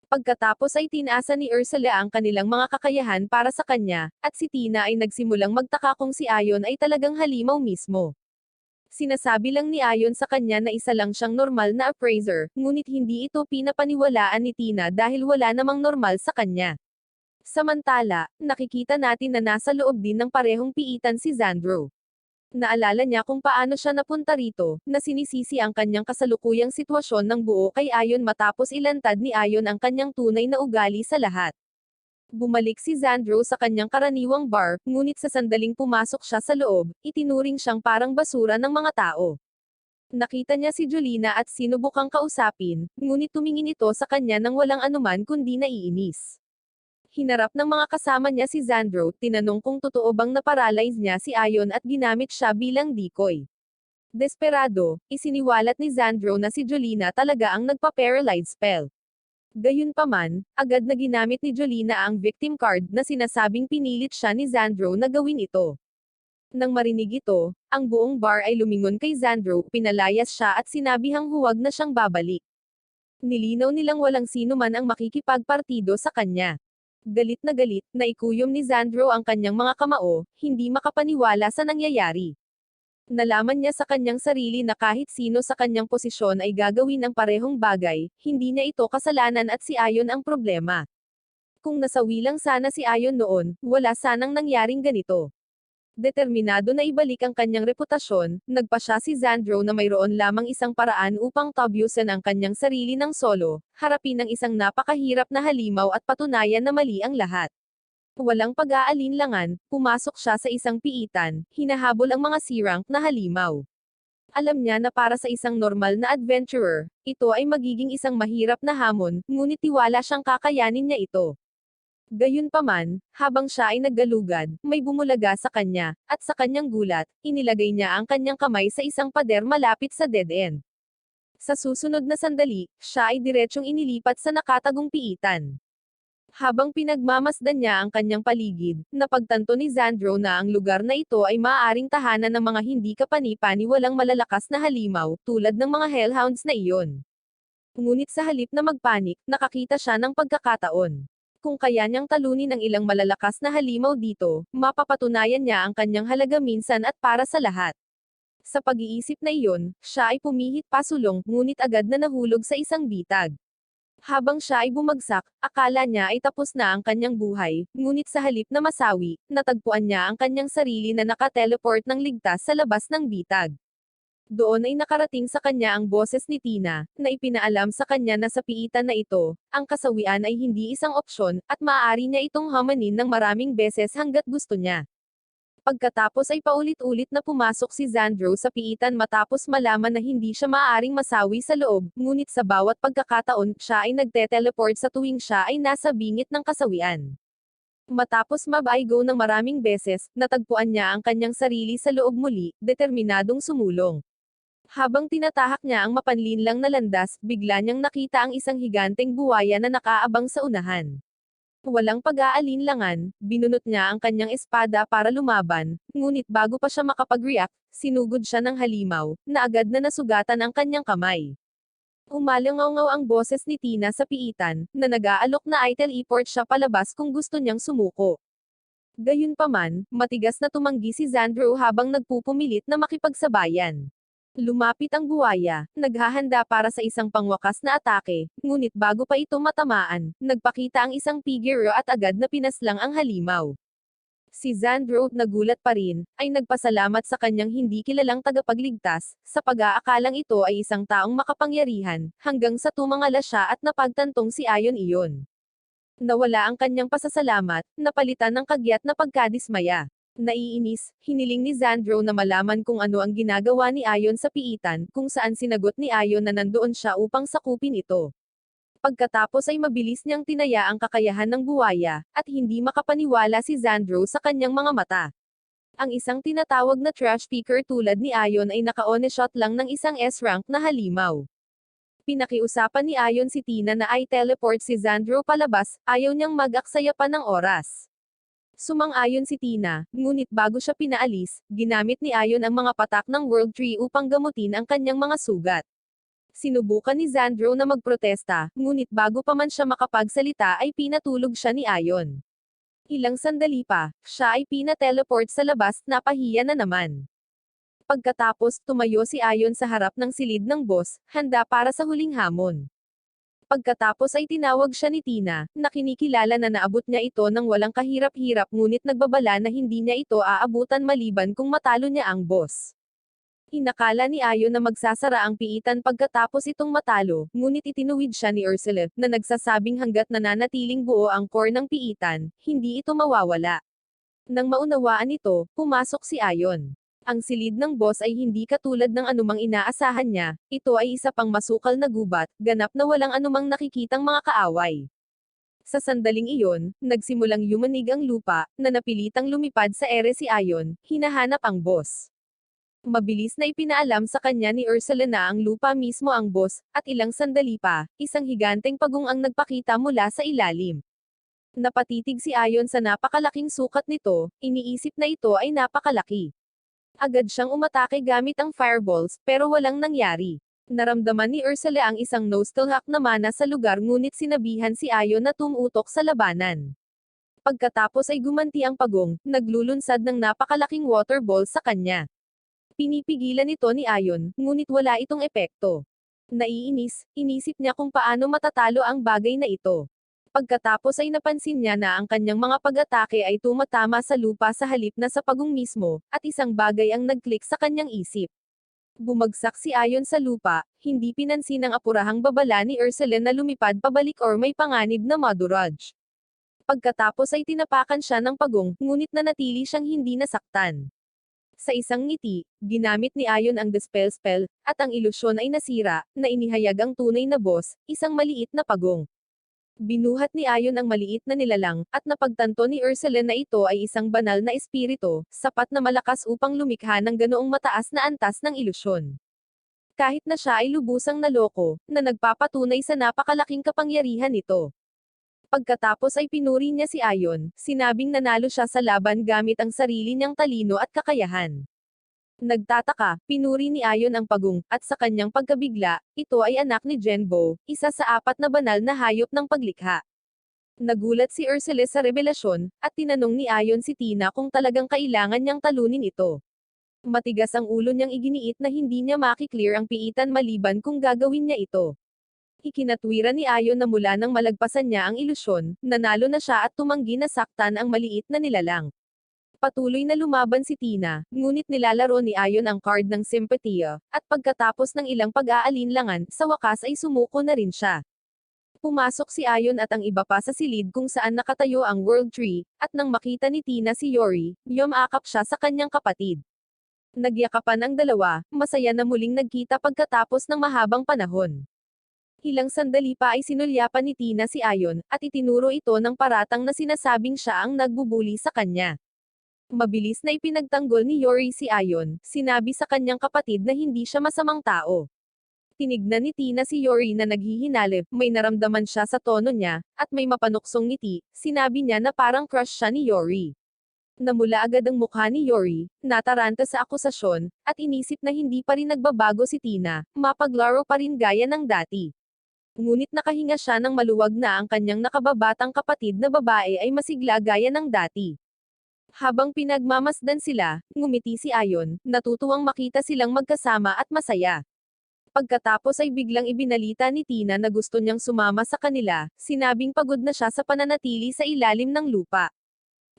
Pagkatapos ay tinaasa ni Ursula ang kanilang mga kakayahan para sa kanya, at si Tina ay nagsimulang magtaka kung si Ayon ay talagang halimaw mismo. Sinasabi lang ni Ayon sa kanya na isa lang siyang normal na appraiser, ngunit hindi ito pinapaniwalaan ni Tina dahil wala namang normal sa kanya. Samantala, nakikita natin na nasa loob din ng parehong piitan si Xandro. Naalala niya kung paano siya napunta rito, na sinisisi ang kanyang kasalukuyang sitwasyon ng buo kay Ayon matapos ilantad ni Ayon ang kanyang tunay na ugali sa lahat. Bumalik si Xandro sa kanyang karaniwang bar, ngunit sa sandaling pumasok siya sa loob, itinuring siyang parang basura ng mga tao. Nakita niya si Julina at sinubukang kausapin, ngunit tumingin ito sa kanya nang walang anuman kundi naiinis. Hinarap ng mga kasama niya si Xandro, tinanong kung totoo bang naparalyze niya si Ayon at ginamit siya bilang decoy. Desperado, isiniwalat ni Xandro na si Julina talaga ang nagpa-paralyze spell. Gayunpaman, agad na ginamit ni Julina ang victim card na sinasabing pinilit siya ni Xandro na gawin ito. Nang marinig ito, ang buong bar ay lumingon kay Xandro, pinalayas siya at sinabihang huwag na siyang babalik. Nilinaw nilang walang sino man ang makikipagpartido sa kanya. Galit, naikuyom ni Xandro ang kanyang mga kamao, hindi makapaniwala sa nangyayari. Nalaman niya sa kanyang sarili na kahit sino sa kanyang posisyon ay gagawin ang parehong bagay, hindi niya ito kasalanan at si Ayon ang problema. Kung nasawi lang sana si Ayon noon, wala sanang nangyaring ganito. Determinado na ibalik ang kanyang reputasyon, nagpa siya si Xandro na mayroon lamang isang paraan upang tabyusan ang kanyang sarili ng solo, harapin ang isang napakahirap na halimaw at patunayan na mali ang lahat. Walang pag-aalinlangan, pumasok siya sa isang piitan, hinahabol ang mga C-rank na halimaw. Alam niya na para sa isang normal na adventurer, ito ay magiging isang mahirap na hamon, ngunit tiwala siyang kakayanin niya ito. Gayunpaman, habang siya ay naggalugad, may bumulaga sa kanya, at sa kanyang gulat, inilagay niya ang kanyang kamay sa isang pader malapit sa dead end. Sa susunod na sandali, siya ay diretsyong inilipat sa nakatagong piitan. Habang pinagmamasdan niya ang kanyang paligid, napagtanto ni Xandro na ang lugar na ito ay maaaring tahanan ng mga hindi kapani-paniwalang malalakas na halimaw, tulad ng mga hellhounds na iyon. Ngunit sa halip na magpanik, nakakita siya ng pagkakataon. Kung kaya niyang talunin ang ilang malalakas na halimaw dito, mapapatunayan niya ang kanyang halaga minsan at para sa lahat. Sa pag-iisip na iyon, siya ay pumihit pasulong, ngunit agad na nahulog sa isang bitag. Habang siya ay bumagsak, akala niya ay tapos na ang kanyang buhay, ngunit sa halip na masawi, natagpuan niya ang kanyang sarili na nakateleport ng ligtas sa labas ng bitag. Doon ay nakarating sa kanya ang boses ni Tina, na ipinaalam sa kanya na sa piitan na ito, ang kasawian ay hindi isang opsyon, at maaari niya itong hamanin ng maraming beses hanggat gusto niya. Pagkatapos ay paulit-ulit na pumasok si Xandro sa piitan matapos malaman na hindi siya maaaring masawi sa loob, ngunit sa bawat pagkakataon, siya ay nagte-teleport sa tuwing siya ay nasa bingit ng kasawian. Matapos mabaigo ng maraming beses, natagpuan niya ang kanyang sarili sa loob muli, determinadong sumulong. Habang tinatahak niya ang mapanlinlang na landas, bigla niyang nakita ang isang higanteng buwaya na nakaabang sa unahan. Walang pag-aalinlangan, binunot niya ang kanyang espada para lumaban, ngunit bago pa siya makapag-react, sinugod siya ng halimaw, na agad na nasugatan ang kanyang kamay. Umalangaw ang boses ni Tina sa piitan, na nag-aalok na i-teleport siya palabas kung gusto niyang sumuko. Gayunpaman, matigas na tumanggi si Xandro habang nagpupumilit na makipagsabayan. Lumapit ang buwaya, naghahanda para sa isang pangwakas na atake, ngunit bago pa ito matamaan, nagpakita ang isang figure at agad na pinaslang ang halimaw. Si Xandro, nagulat pa rin, ay nagpasalamat sa kanyang hindi kilalang tagapagligtas, sa pag-aakalang ito ay isang taong makapangyarihan, hanggang sa tumangala siya at napagtantong si Ayon iyon. Nawala ang kanyang pasasalamat, napalitan ng kagyat na pagkadismaya. Naiinis, hiniling ni Xandro na malaman kung ano ang ginagawa ni Ayon sa piitan, kung saan sinagot ni Ayon na nandoon siya upang sakupin ito. Pagkatapos ay mabilis niyang tinaya ang kakayahan ng buwaya, at hindi makapaniwala si Xandro sa kanyang mga mata. Ang isang tinatawag na trash picker tulad ni Ayon ay naka-one-shot lang ng isang S-rank na halimaw. Pinakiusapan ni Ayon si Tina na i-teleport si Xandro palabas, ayaw niyang mag-aksaya pa ng oras. Sumang-ayon si Tina, ngunit bago siya pinaalis, ginamit ni Ayon ang mga patak ng World Tree upang gamutin ang kanyang mga sugat. Sinubukan ni Xandro na magprotesta, ngunit bago pa man siya makapagsalita ay pinatulog siya ni Ayon. Ilang sandali pa, siya ay pina-teleport sa labas, napahiya na naman. Pagkatapos, tumayo si Ayon sa harap ng silid ng boss, handa para sa huling hamon. Pagkatapos ay tinawag siya ni Tina, na kinikilala na naabot niya ito ng walang kahirap-hirap ngunit nagbabala na hindi niya ito aabutan maliban kung matalo niya ang boss. Inakala ni Ayon na magsasara ang piitan pagkatapos itong matalo, ngunit itinuwid siya ni Ursula, na nagsasabing hanggat nananatiling buo ang core ng piitan, hindi ito mawawala. Nang maunawaan ito, pumasok si Ayon. Ang silid ng boss ay hindi katulad ng anumang inaasahan niya, ito ay isa pang masukal na gubat, ganap na walang anumang nakikitang mga kaaway. Sa sandaling iyon, nagsimulang yumanig ang lupa, na napilitang lumipad sa ere si Ayon, hinahanap ang boss. Mabilis na ipinaalam sa kanya ni Ursula na ang lupa mismo ang boss, at ilang sandali pa, isang higanteng pagong ang nagpakita mula sa ilalim. Napatitig si Ayon sa napakalaking sukat nito, iniisip na ito ay napakalaki. Agad siyang umatake gamit ang fireballs, pero walang nangyari. Naramdaman ni Ursula ang isang nostalhack na mana sa lugar ngunit sinabihan si Ayon na tumutok sa labanan. Pagkatapos ay gumanti ang pagong, naglulunsad ng napakalaking water ball sa kanya. Pinipigilan ito ni Ayon, ngunit wala itong epekto. Naiinis, inisip niya kung paano matatalo ang bagay na ito. Pagkatapos ay napansin niya na ang kanyang mga pag-atake ay tumatama sa lupa sa halip na sa pagong mismo, at isang bagay ang nag-click sa kanyang isip. Bumagsak si Ayon sa lupa, hindi pinansin ang apurahang babala ni Ursula na lumipad pabalik or may panganib na madurage. Pagkatapos ay tinapakan siya ng pagong, ngunit nanatili siyang hindi nasaktan. Sa isang ngiti, ginamit ni Ayon ang Dispel spell, at ang ilusyon ay nasira, na inihayag ang tunay na boss, isang maliit na pagong. Binuhat ni Ayon ang maliit na nilalang, at napagtanto ni Ursula na ito ay isang banal na espiritu, sapat na malakas upang lumikha ng ganoong mataas na antas ng ilusyon. Kahit na siya ay lubusang naloko, na nagpapatunay sa napakalaking kapangyarihan nito. Pagkatapos ay pinuri niya si Ayon, sinabing nanalo siya sa laban gamit ang sarili niyang talino at kakayahan. Nagtataka, pinuri ni Ayon ang pagong, at sa kanyang pagkabigla, ito ay anak ni Genbo, isa sa 4 na banal na hayop ng paglikha. Nagulat si Ursula sa revelasyon, at tinanong ni Ayon si Tina kung talagang kailangan niyang talunin ito. Matigas ang ulo niyang iginiit na hindi niya makiklear ang piitan maliban kung gagawin niya ito. Ikinatwira ni Ayon na mula nang malagpasan niya ang ilusyon, nanalo na siya at tumanggi na saktan ang maliit na nilalang. Patuloy na lumaban si Tina, ngunit nilalaro ni Ayon ang card ng simpatiya, at pagkatapos ng ilang pag-aalinlangan, sa wakas ay sumuko na rin siya. Pumasok si Ayon at ang iba pa sa silid kung saan nakatayo ang World Tree, at nang makita ni Tina si Yori, yumakap siya sa kanyang kapatid. Nagyakapan ang dalawa, masaya na muling nagkita pagkatapos ng mahabang panahon. Ilang sandali pa ay sinulyapan ni Tina si Ayon, at itinuro ito ng paratang na sinasabing siya ang nagbubuli sa kanya. Mabilis na ipinagtanggol ni Yori si Ayon, sinabi sa kanyang kapatid na hindi siya masamang tao. Tinignan ni Tina si Yori na naghihinalip, may naramdaman siya sa tono niya, at may mapanuksong ngiti, sinabi niya na parang crush siya ni Yori. Namula agad ang mukha ni Yori, nataranta sa akusasyon, at inisip na hindi pa rin nagbabago si Tina, mapaglaro pa rin gaya ng dati. Ngunit nakahinga siya ng maluwag na ang kanyang nakababatang kapatid na babae ay masigla gaya ng dati. Habang pinagmamasdan sila, ngumiti si Ayon, natutuwang makita silang magkasama at masaya. Pagkatapos ay biglang ibinalita ni Tina na gusto niyang sumama sa kanila, sinabing pagod na siya sa pananatili sa ilalim ng lupa.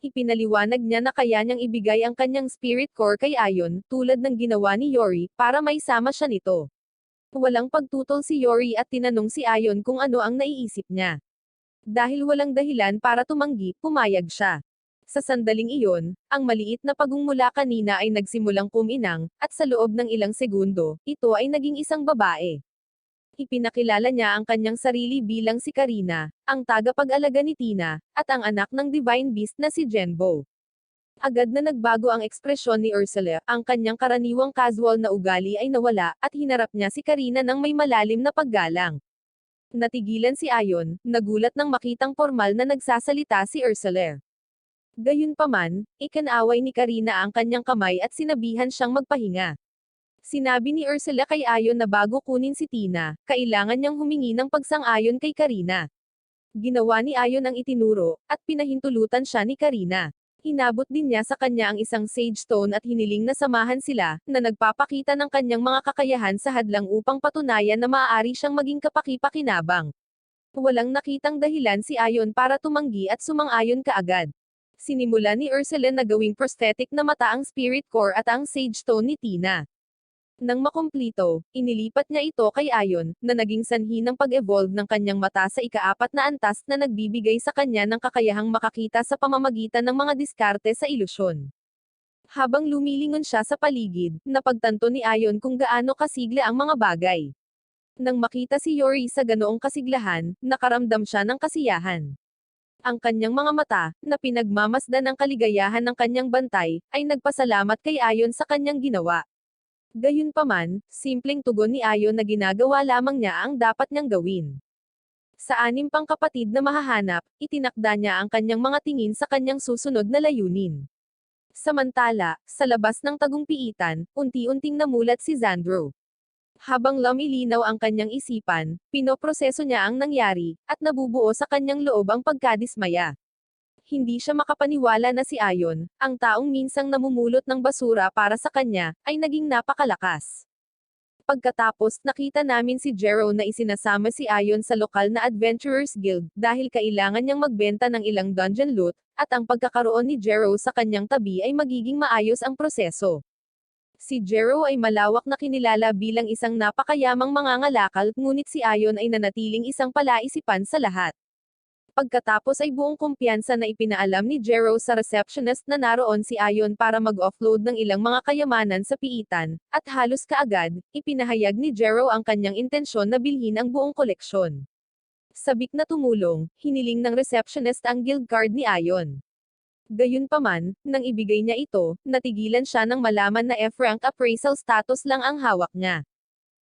Ipinaliwanag niya na kaya niyang ibigay ang kanyang spirit core kay Ayon, tulad ng ginawa ni Yori, para maisama siya nito. Walang pagtutol si Yori at tinanong si Ayon kung ano ang naiisip niya. Dahil walang dahilan para tumanggi, pumayag siya. Sa sandaling iyon, ang maliit na pagmumula kanina ay nagsimulang kuminang, at sa loob ng ilang segundo, ito ay naging isang babae. Ipinakilala niya ang kanyang sarili bilang si Karina, ang tagapag-alaga ni Tina, at ang anak ng Divine Beast na si Genbo. Agad na nagbago ang ekspresyon ni Ursula, ang kanyang karaniwang casual na ugali ay nawala, at hinarap niya si Karina ng may malalim na paggalang. Natigilan si Ayon, nagulat nang makitang formal na nagsasalita si Ursula. Gayunpaman, ikinaway ni Karina ang kanyang kamay at sinabihan siyang magpahinga. Sinabi ni Ursula kay Ayon na bago kunin si Tina, kailangan niyang humingi ng pagsang-ayon kay Karina. Ginawa ni Ayon ang itinuro, at pinahintulutan siya ni Karina. Inabot din niya sa kanya ang isang sage stone at hiniling na samahan sila, na nagpapakita ng kanyang mga kakayahan sa hadlang upang patunayan na maaari siyang maging kapaki-pakinabang. Walang nakitang dahilan si Ayon para tumanggi at sumang-ayon kaagad. Sinimula ni Ursula na gawing prosthetic na mata ang spirit core at ang sage stone ni Tina. Nang makumplito, inilipat niya ito kay Ayon, na naging sanhi ng pag-evolve ng kanyang mata sa ika-4 na antas na nagbibigay sa kanya ng kakayahang makakita sa pamamagitan ng mga diskarte sa ilusyon. Habang lumilingon siya sa paligid, napagtanto ni Ayon kung gaano kasigla ang mga bagay. Nang makita si Yori sa ganoong kasiglahan, nakaramdam siya ng kasiyahan. Ang kanyang mga mata, na pinagmamasdan ang kaligayahan ng kanyang bantay, ay nagpasalamat kay Ayon sa kanyang ginawa. Gayunpaman, simpleng tugon ni Ayon na ginagawa lamang niya ang dapat niyang gawin. Sa 6 pang kapatid na mahahanap, itinakda niya ang kanyang mga tingin sa kanyang susunod na layunin. Samantala, sa labas ng tagumpiitan, unti-unting namulat si Xandro. Habang lumilinaw ang kanyang isipan, pinoproseso niya ang nangyari, at nabubuo sa kanyang loob ang pagkadismaya. Hindi siya makapaniwala na si Ayon, ang taong minsang namumulot ng basura para sa kanya, ay naging napakalakas. Pagkatapos, nakita namin si Jero na isinasama si Ayon sa lokal na Adventurers Guild, dahil kailangan niyang magbenta ng ilang dungeon loot, at ang pagkakaroon ni Jero sa kanyang tabi ay magiging maayos ang proseso. Si Jero ay malawak na kinilala bilang isang napakayamang mangangalakal, ngunit si Ayon ay nanatiling isang palaisipan sa lahat. Pagkatapos ay buong kumpiyansa na ipinaalam ni Jero sa receptionist na naroon si Ayon para mag-offload ng ilang mga kayamanan sa piitan, at halos kaagad, ipinahayag ni Jero ang kanyang intensyon na bilhin ang buong koleksyon. Sabik na tumulong, hiniling ng receptionist ang guild card ni Ayon. Gayunpaman, nang ibigay niya ito, natigilan siya nang malaman na F-rank appraisal status lang ang hawak niya.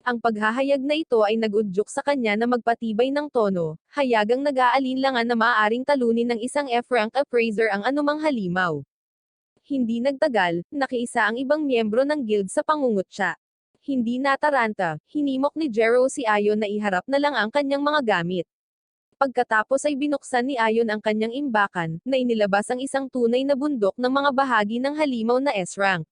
Ang paghahayag na ito ay nag-udyok sa kanya na magpatibay ng tono, hayagang nag-aalinlangan na maaaring talunin ng isang F-rank appraiser ang anumang halimaw. Hindi nagtagal, nakiisa ang ibang miyembro ng guild sa pangungutya. Hindi nataranta, hinimok ni Jero si Ayon na iharap na lang ang kanyang mga gamit. Pagkatapos ay binuksan ni Ayon ang kanyang imbakan, na inilabas ang isang tunay na bundok ng mga bahagi ng halimaw na S-rank.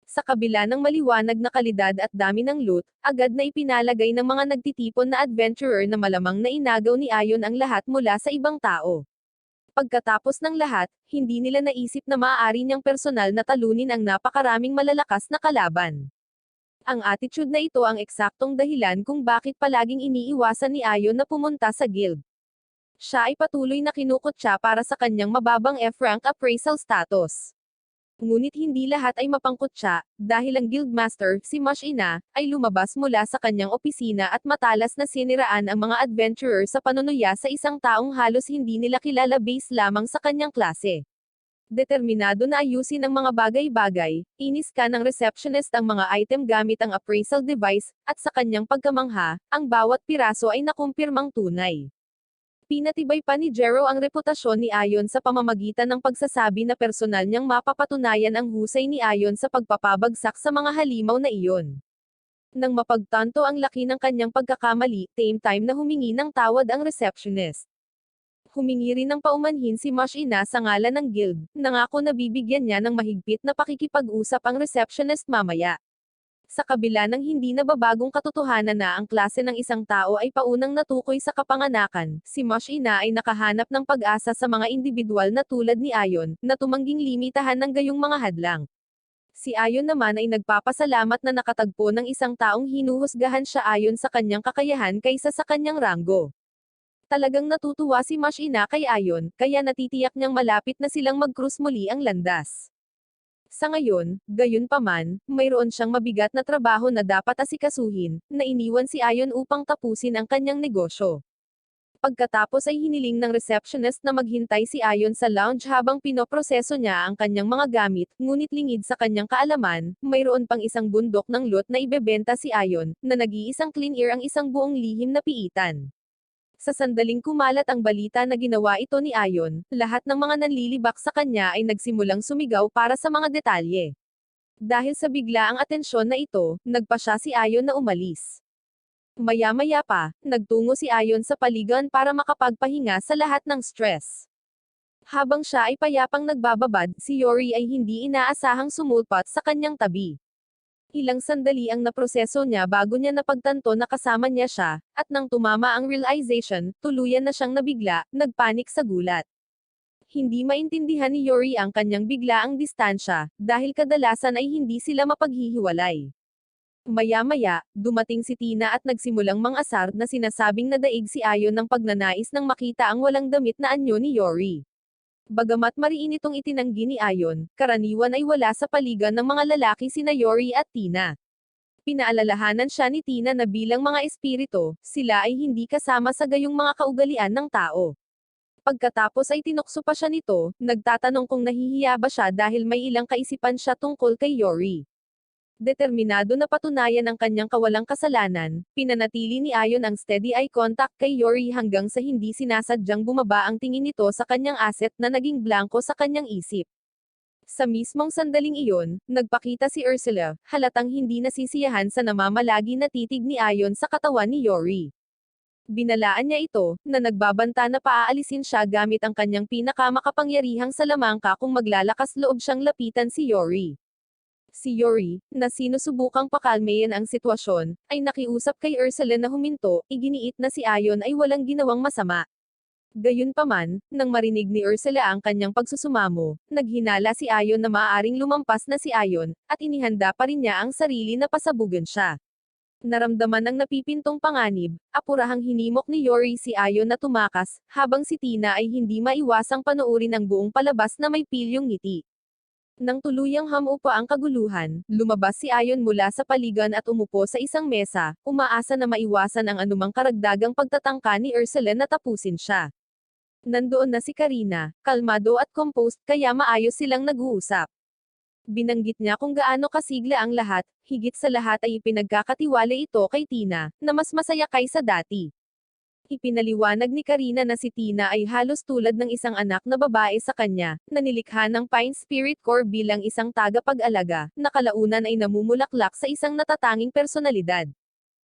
Sa kabila ng maliwanag na kalidad at dami ng loot, agad na ipinalagay ng mga nagtitipon na adventurer na malamang na inagaw ni Ayon ang lahat mula sa ibang tao. Pagkatapos ng lahat, hindi nila naisip na maaari niyang personal na talunin ang napakaraming malalakas na kalaban. Ang attitude na ito ang eksaktong dahilan kung bakit palaging iniiwasan ni Ayon na pumunta sa guild. Siya ay patuloy na kinukutya para sa kanyang mababang F-rank appraisal status. Ngunit hindi lahat ay mapangkutya, dahil ang guildmaster, si Mashina, ay lumabas mula sa kanyang opisina at matalas na siniraan ang mga adventurer sa panunuya sa isang taong halos hindi nila kilala base lamang sa kanyang klase. Determinado na ayusin ang mga bagay-bagay, iniskan ng receptionist ang mga item gamit ang appraisal device, at sa kanyang pagkamangha, ang bawat piraso ay nakumpirmang tunay. Pinatibay pa ni Jero ang reputasyon ni Ayon sa pamamagitan ng pagsasabi na personal niyang mapapatunayan ang husay ni Ayon sa pagpapabagsak sa mga halimaw na iyon. Nang mapagtanto ang laki ng kanyang pagkakamali, same time na humingi ng tawad ang receptionist. Humingi rin ng paumanhin si Mashina sa ngalan ng guild, nangako na bibigyan niya ng mahigpit na pakikipag-usap ang receptionist mamaya. Sa kabila ng hindi nababagong katotohanan na ang klase ng isang tao ay paunang natukoy sa kapanganakan, si Mashina ay nakahanap ng pag-asa sa mga individual na tulad ni Ayon, na tumangging limitahan ng gayong mga hadlang. Si Ayon naman ay nagpapasalamat na nakatagpo ng isang taong hinuhusgahan siya ayon sa kanyang kakayahan kaysa sa kanyang ranggo. Talagang natutuwa si Mashina kay Ayon, kaya natitiyak niyang malapit na silang mag-cruise muli ang landas. Sa ngayon, gayunpaman, mayroon siyang mabigat na trabaho na dapat asikasuhin, na iniwan si Ayon upang tapusin ang kanyang negosyo. Pagkatapos ay hiniling ng receptionist na maghintay si Ayon sa lounge habang pinoproseso niya ang kanyang mga gamit, ngunit lingid sa kanyang kaalaman, mayroon pang isang bundok ng loot na ibebenta si Ayon, na nag-iisang clean ear ang isang buong lihim na piitan. Sa sandaling kumalat ang balita na ginawa ito ni Ayon, lahat ng mga nanlilibak sa kanya ay nagsimulang sumigaw para sa mga detalye. Dahil sa biglaang atensyon na ito, nagpa siya si Ayon na umalis. Maya-maya pa, nagtungo si Ayon sa paligan para makapagpahinga sa lahat ng stress. Habang siya ay payapang nagbababad, si Yori ay hindi inaasahang sumulpat sa kanyang tabi. Ilang sandali ang naproseso niya bago niya napagtanto na kasama niya siya, at nang tumama ang realization, tuluyan na siyang nabigla, nagpanik sa gulat. Hindi maintindihan ni Yori ang kanyang biglaang distansya, dahil kadalasan ay hindi sila mapaghihiwalay. Maya-maya, dumating si Tina at nagsimulang mang-asar na sinasabing nadaig si Ayon ng pagnanais ng makita ang walang damit na anyo ni Yori. Bagamat mariin itong itinanggi ni Ayon, karaniwan ay wala sa paligan ng mga lalaki sina Yori at Tina. Pinaalalahanan siya ni Tina na bilang mga espiritu, sila ay hindi kasama sa gayong mga kaugalian ng tao. Pagkatapos ay tinukso pa siya nito, nagtatanong kung nahihiya ba siya dahil may ilang kaisipan siya tungkol kay Yori. Determinado na patunayan ang kanyang kawalang kasalanan, pinanatili ni Ayon ang steady eye contact kay Yori hanggang sa hindi sinasadyang bumaba ang tingin nito sa kanyang asset na naging blanko sa kanyang isip. Sa mismong sandaling iyon, nagpakita si Ursula, halatang hindi nasisiyahan sa namamalagi na titig ni Ayon sa katawan ni Yori. Binalaan niya ito, na nagbabanta na paaalisin siya gamit ang kanyang pinakamakapangyarihang salamangka kung maglalakas loob siyang lapitan si Yori. Si Yori, na sinusubukang pakalmayan ang sitwasyon, ay nakiusap kay Ursula na huminto, iginiit na si Ayon ay walang ginawang masama. Gayunpaman, nang marinig ni Ursula ang kanyang pagsusumamo, naghinala si Ayon na maaaring lumampas na si Ayon, at inihanda pa rin niya ang sarili na pasabugan siya. Naramdaman ng napipintong panganib, apurahang hinimok ni Yori si Ayon na tumakas, habang si Tina ay hindi maiwasang panoorin ang buong palabas na may pilyong ngiti. Nang tuluyang hamupa ang kaguluhan, lumabas si Ayon mula sa paligan at umupo sa isang mesa, umaasa na maiwasan ang anumang karagdagang pagtatangka ni Ursula na tapusin siya. Nandoon na si Karina, kalmado at composed, kaya maayos silang nag-uusap. Binanggit niya kung gaano kasigla ang lahat, higit sa lahat ay ipinagkakatiwala ito kay Tina, na mas masaya kaysa dati. Ipinaliwanag ni Karina na si Tina ay halos tulad ng isang anak na babae sa kanya, na nilikha ng Pine Spirit Core bilang isang tagapag-alaga, na kalaunan ay namumulaklak sa isang natatanging personalidad.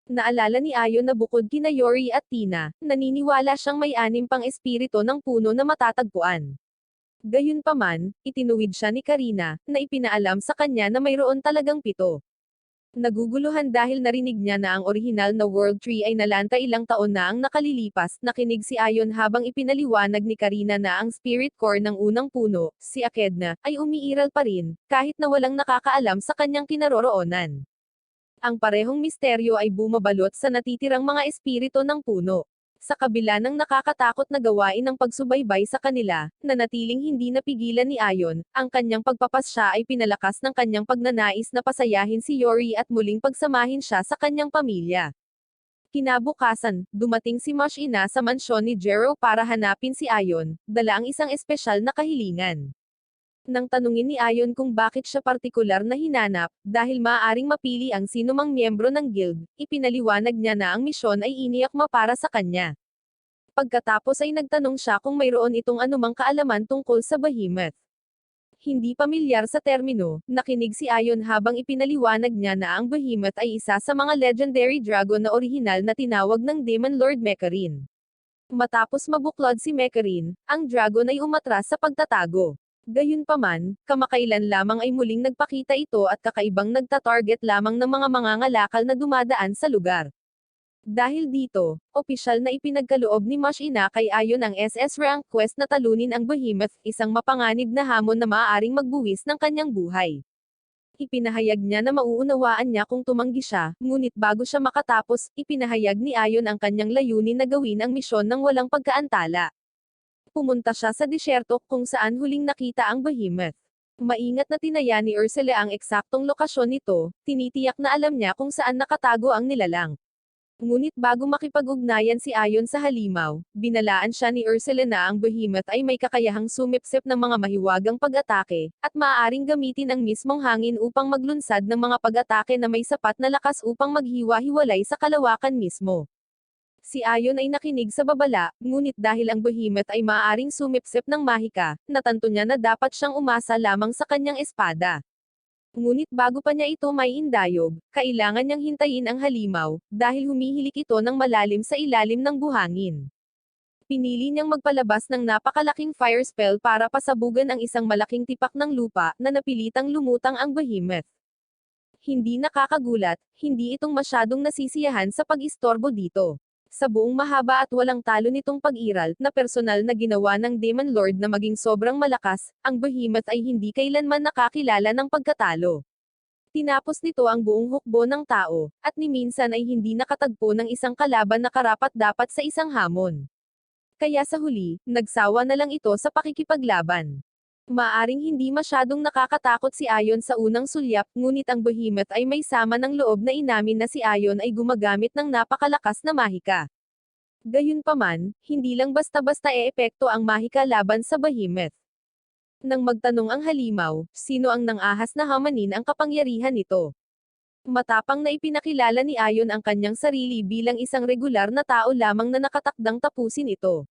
Naalala ni Ayon na bukod kina Yori at Tina, naniniwala siyang may 6 pang espiritu ng puno na matatagpuan. Gayunpaman, itinuwid siya ni Karina, na ipinaalam sa kanya na mayroon talagang 7. Naguguluhan dahil narinig niya na ang orihinal na World Tree ay nalanta ilang taon na ang nakalilipas, nakinig si Ayon habang ipinaliwanag ni Karina na ang spirit core ng unang puno, si Akedna, ay umiiral pa rin, kahit na walang nakakaalam sa kanyang kinaroroonan. Ang parehong misteryo ay bumabalot sa natitirang mga espiritu ng puno. Sa kabila ng nakakatakot na gawain ng pagsubaybay sa kanila, nanatiling hindi napigilan ni Ayon, ang kanyang pagpapasya ay pinalakas ng kanyang pagnanais na pasayahin si Yori at muling pagsamahin siya sa kanyang pamilya. Kinabukasan, dumating si Mashina sa mansyon ni Jero para hanapin si Ayon, dala ang isang espesyal na kahilingan. Nang tanungin ni Ayon kung bakit siya partikular na hinanap, dahil maaaring mapili ang sinumang miyembro ng guild, ipinaliwanag niya na ang misyon ay iniakma para sa kanya. Pagkatapos ay nagtanong siya kung mayroon itong anumang kaalaman tungkol sa Behemoth. Hindi pamilyar sa termino, nakinig si Ayon habang ipinaliwanag niya na ang Behemoth ay isa sa mga legendary dragon na orihinal na tinawag ng Demon Lord Mekarin. Matapos mabuklod si Mekarin, ang dragon ay umatras sa pagtatago. Gayunpaman, kamakailan lamang ay muling nagpakita ito at kakaibang nagtatarget lamang ng mga mangangalakal na dumadaan sa lugar. Dahil dito, opisyal na ipinagkaloob ni Mashina kay Ayon ang SS rank quest na talunin ang Behemoth, isang mapanganib na hamon na maaaring magbuwis ng kanyang buhay. Ipinahayag niya na mauunawaan niya kung tumanggi siya, ngunit bago siya makatapos, ipinahayag ni Ayon ang kanyang layunin na gawin ang misyon ng walang pagkaantala. Pumunta siya sa disyerto kung saan huling nakita ang Behemoth. Maingat na tinaya ni Ursula ang eksaktong lokasyon nito, tinitiyak na alam niya kung saan nakatago ang nilalang. Ngunit bago makipag-ugnayan si Ayon sa halimaw, binalaan siya ni Ursula na ang Behemoth ay may kakayahang sumipsip ng mga mahiwagang pag-atake, at maaaring gamitin ang mismong hangin upang maglunsad ng mga pag-atake na may sapat na lakas upang maghiwa-hiwalay sa kalawakan mismo. Si Ayon ay nakinig sa babala, ngunit dahil ang Behemoth ay maaaring sumipsip ng mahika, natanto niya na dapat siyang umasa lamang sa kanyang espada. Ngunit bago pa niya ito may indayog, kailangan niyang hintayin ang halimaw, dahil humihilik ito ng malalim sa ilalim ng buhangin. Pinili niyang magpalabas ng napakalaking fire spell para pasabugan ang isang malaking tipak ng lupa, na napilitang lumutang ang Behemoth. Hindi nakakagulat, hindi itong masyadong nasisiyahan sa pag-istorbo dito. Sa buong mahaba at walang talo nitong pag-iral, na personal na ginawa ng Demon Lord na maging sobrang malakas, ang Behemoth ay hindi kailanman nakakilala ng pagkatalo. Tinapos nito ang buong hukbo ng tao, at ni minsan ay hindi nakatagpo ng isang kalaban na karapat-dapat sa isang hamon. Kaya sa huli, nagsawa na lang ito sa pakikipaglaban. Maaring hindi masyadong nakakatakot si Ayon sa unang sulyap, ngunit ang Behemoth ay may sama ng loob na inamin na si Ayon ay gumagamit ng napakalakas na mahika. Gayunpaman, hindi lang basta-basta eepekto ang mahika laban sa Behemoth. Nang magtanong ang halimaw, sino ang nang-ahas na hamanin ang kapangyarihan nito? Matapang na ipinakilala ni Ayon ang kanyang sarili bilang isang regular na tao lamang na nakatakdang tapusin ito.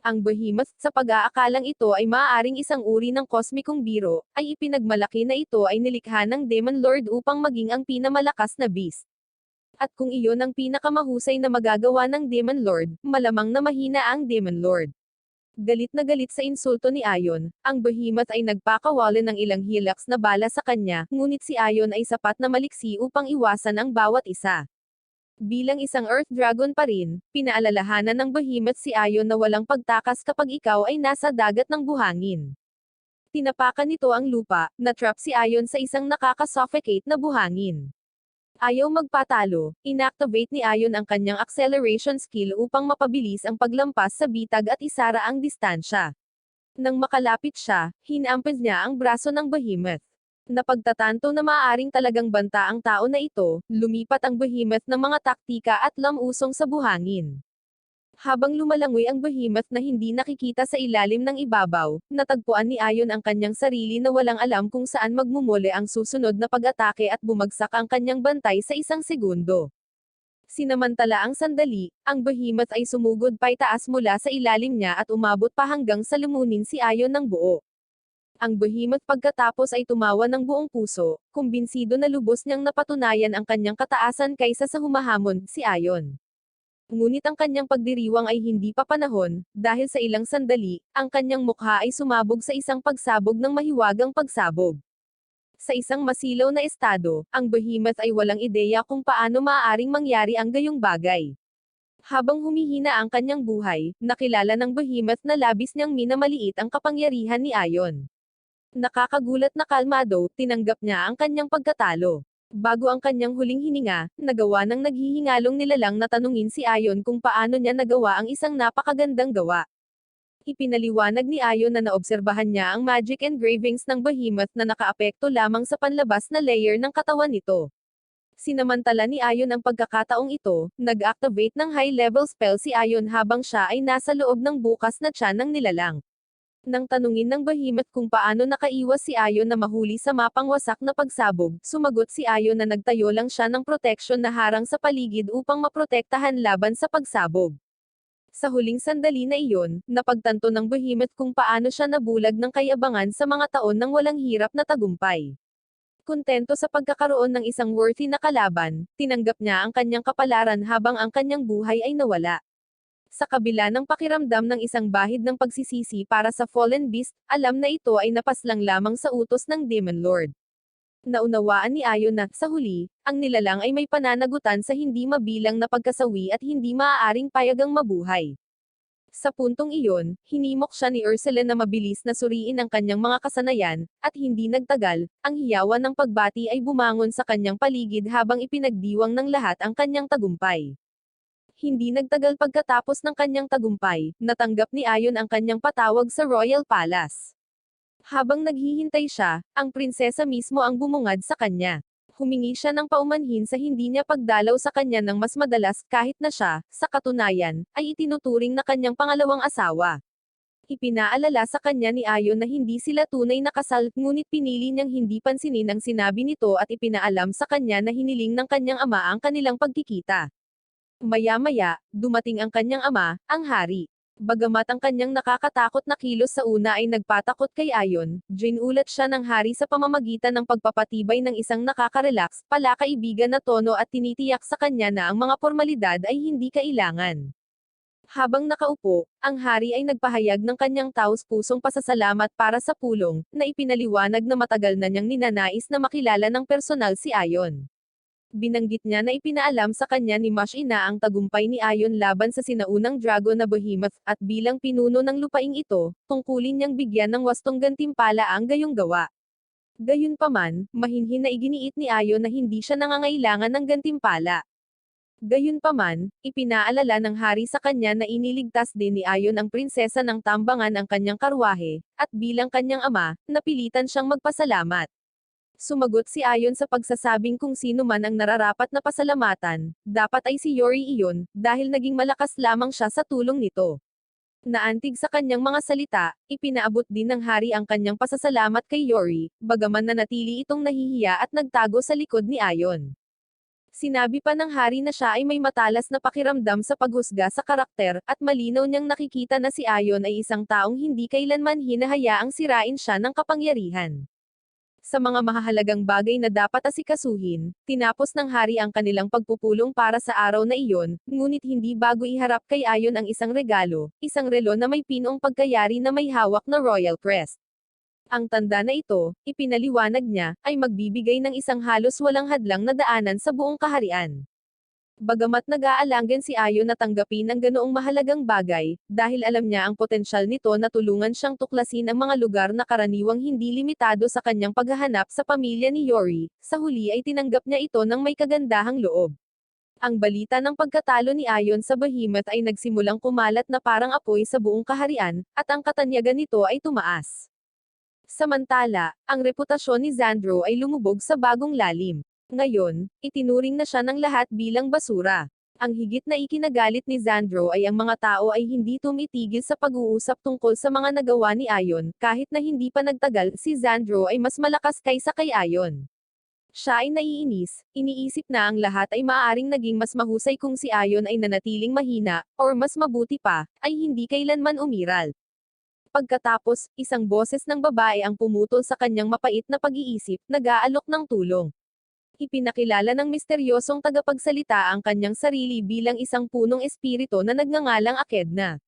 Ang Behemoth, sa pag-aakalang ito ay maaaring isang uri ng kosmikong biro, ay ipinagmalaki na ito ay nilikha ng Demon Lord upang maging ang pinamalakas na beast. At kung iyon ang pinakamahusay na magagawa ng Demon Lord, malamang na mahina ang Demon Lord. Galit na galit sa insulto ni Ayon, ang Behemoth ay nagpakawalan ng ilang hilaks na bala sa kanya, ngunit si Ayon ay sapat na maliksi upang iwasan ang bawat isa. Bilang isang Earth Dragon pa rin, pinaalalahanan ng Behemoth si Ayon na walang pagtakas kapag ikaw ay nasa dagat ng buhangin. Tinapakan nito ang lupa, na-trap si Ayon sa isang nakaka-suffocate na buhangin. Ayaw magpatalo, inactivate ni Ayon ang kanyang acceleration skill upang mapabilis ang paglampas sa bitag at isara ang distansya. Nang makalapit siya, hinampad niya ang braso ng Behemoth. Napagtatanto na maaaring talagang banta ang tao na ito, lumipat ang Behemoth ng mga taktika at lamusong sa buhangin. Habang lumalangoy ang Behemoth na hindi nakikita sa ilalim ng ibabaw, natagpuan ni Ayon ang kanyang sarili na walang alam kung saan magmumule ang susunod na pag-atake at bumagsak ang kanyang bantay sa isang segundo. Sinamantala ang sandali, ang Behemoth ay sumugod paitaas mula sa ilalim niya at umabot pa hanggang sa lumunin si Ayon ng buo. Ang Behemoth pagkatapos ay tumawa ng buong puso, kumbinsido na lubos niyang napatunayan ang kanyang kataasan kaysa sa humahamon, si Ayon. Ngunit ang kanyang pagdiriwang ay hindi pa panahon, dahil sa ilang sandali, ang kanyang mukha ay sumabog sa isang pagsabog ng mahiwagang pagsabog. Sa isang masilaw na estado, ang behemoth ay walang ideya kung paano maaaring mangyari ang gayong bagay. Habang humihina ang kanyang buhay, nakilala ng behemoth na labis niyang minamaliit ang kapangyarihan ni Ion. Nakakagulat na kalmado, tinanggap niya ang kanyang pagkatalo. Bago ang kanyang huling hininga, nagawa ng naghihingalong nilalang na tanungin si Ion kung paano niya nagawa ang isang napakagandang gawa. Ipinaliwanag ni Ion na naobserbahan niya ang magic engravings ng behemoth na nakaapekto lamang sa panlabas na layer ng katawan nito. Sinamantala ni Ion ang pagkakataong ito, nag-activate ng high-level spell si Ion habang siya ay nasa loob ng bukas na tiyan ng nilalang. Nang tanungin ng behemoth kung paano nakaiwas si Ion na mahuli sa mapangwasak na pagsabog, sumagot si Ion na nagtayo lang siya ng proteksyon na harang sa paligid upang maprotektahan laban sa pagsabog. Sa huling sandali na iyon, napagtanto ng behemoth kung paano siya nabulag ng kayabangan sa mga taon ng walang hirap na tagumpay. Kontento sa pagkakaroon ng isang worthy na kalaban, tinanggap niya ang kanyang kapalaran habang ang kanyang buhay ay nawala. Sa kabila ng pakiramdam ng isang bahid ng pagsisisi para sa Fallen Beast, alam na ito ay napaslang lamang sa utos ng Demon Lord. Naunawaan ni Ion na, sa huli, ang nilalang ay may pananagutan sa hindi mabilang na pagkasawi at hindi maaaring payagang mabuhay. Sa puntong iyon, hinimok siya ni Ursula na mabilis na suriin ang kanyang mga kasanayan, at hindi nagtagal, ang hiyawan ng pagbati ay bumangon sa kanyang paligid habang ipinagdiwang ng lahat ang kanyang tagumpay. Hindi nagtagal pagkatapos ng kanyang tagumpay, natanggap ni Ion ang kanyang patawag sa Royal Palace. Habang naghihintay siya, ang prinsesa mismo ang bumungad sa kanya. Humingi siya ng paumanhin sa hindi niya pagdalaw sa kanya ng mas madalas kahit na siya, sa katunayan, ay itinuturing na kanyang pangalawang asawa. Ipinaalala sa kanya ni Ion na hindi sila tunay na kasal, ngunit pinili niyang hindi pansinin ang sinabi nito at ipinaalam sa kanya na hiniling ng kanyang ama ang kanilang pagkikita. Maya-maya, dumating ang kanyang ama, ang hari. Bagamat ang kanyang nakakatakot na kilos sa una ay nagpatakot kay Ion, ginulat siya ng hari sa pamamagitan ng pagpapatibay ng isang nakaka-relax, palakaibigan na tono at tinitiyak sa kanya na ang mga formalidad ay hindi kailangan. Habang nakaupo, ang hari ay nagpahayag ng kanyang taos-pusong pasasalamat para sa pulong, na ipinaliwanag na matagal na niyang ninanais na makilala ng personal si Ion. Binanggit niya na ipinaalam sa kanya ni Mashina ang tagumpay ni Ion laban sa sinaunang dragon na behemoth, at bilang pinuno ng lupaing ito, tungkulin niyang bigyan ng wastong gantimpala ang gayong gawa. Gayunpaman, mahinhin na iginiit ni Ion na hindi siya nangangailangan ng gantimpala. Gayunpaman, ipinaalala ng hari sa kanya na iniligtas din ni Ion ang prinsesa ng tambangan ang kanyang karwahe, at bilang kanyang ama, napilitan siyang magpasalamat. Sumagot si Ion sa pagsasabing kung sino man ang nararapat na pasalamatan, dapat ay si Yori iyon, dahil naging malakas lamang siya sa tulong nito. Naantig sa kanyang mga salita, ipinaabot din ng hari ang kanyang pasasalamat kay Yori, bagaman nanatili itong nahihiya at nagtago sa likod ni Ion. Sinabi pa ng hari na siya ay may matalas na pakiramdam sa paghusga sa karakter, at malinaw niyang nakikita na si Ion ay isang taong hindi kailanman hinahayaang sirain siya ng kapangyarihan. Sa mga mahahalagang bagay na dapat asikasuhin, tinapos ng hari ang kanilang pagpupulong para sa araw na iyon, ngunit hindi bago iharap kay Ion ang isang regalo, isang relo na may pinong pagkayari na may hawak na royal crest. Ang tanda na ito, ipinaliwanag niya, ay magbibigay ng isang halos walang hadlang na daanan sa buong kaharian. Bagamat nag-aalangan si Ion na tanggapin ang ganoong mahalagang bagay, dahil alam niya ang potensyal nito na tulungan siyang tuklasin ang mga lugar na karaniwang hindi limitado sa kanyang paghahanap sa pamilya ni Yori, sa huli ay tinanggap niya ito ng may kagandahang loob. Ang balita ng pagkatalo ni Ion sa behemoth ay nagsimulang kumalat na parang apoy sa buong kaharian, at ang katanyagan nito ay tumaas. Samantala, ang reputasyon ni Xandro ay lumubog sa bagong lalim. Ngayon, itinuring na siya ng lahat bilang basura. Ang higit na ikinagalit ni Xandro ay ang mga tao ay hindi tumitigil sa pag-uusap tungkol sa mga nagawa ni Ion, kahit na hindi pa nagtagal, si Xandro ay mas malakas kaysa kay Ion. Siya ay naiinis, iniisip na ang lahat ay maaaring naging mas mahusay kung si Ion ay nanatiling mahina, or mas mabuti pa, ay hindi kailanman umiral. Pagkatapos, isang boses ng babae ang pumutol sa kanyang mapait na pag-iisip, nag-aalok ng tulong. ipinakilala ng misteryosong tagapagsalita ang kanyang sarili bilang isang punong espiritu na nagngangalang Akedna.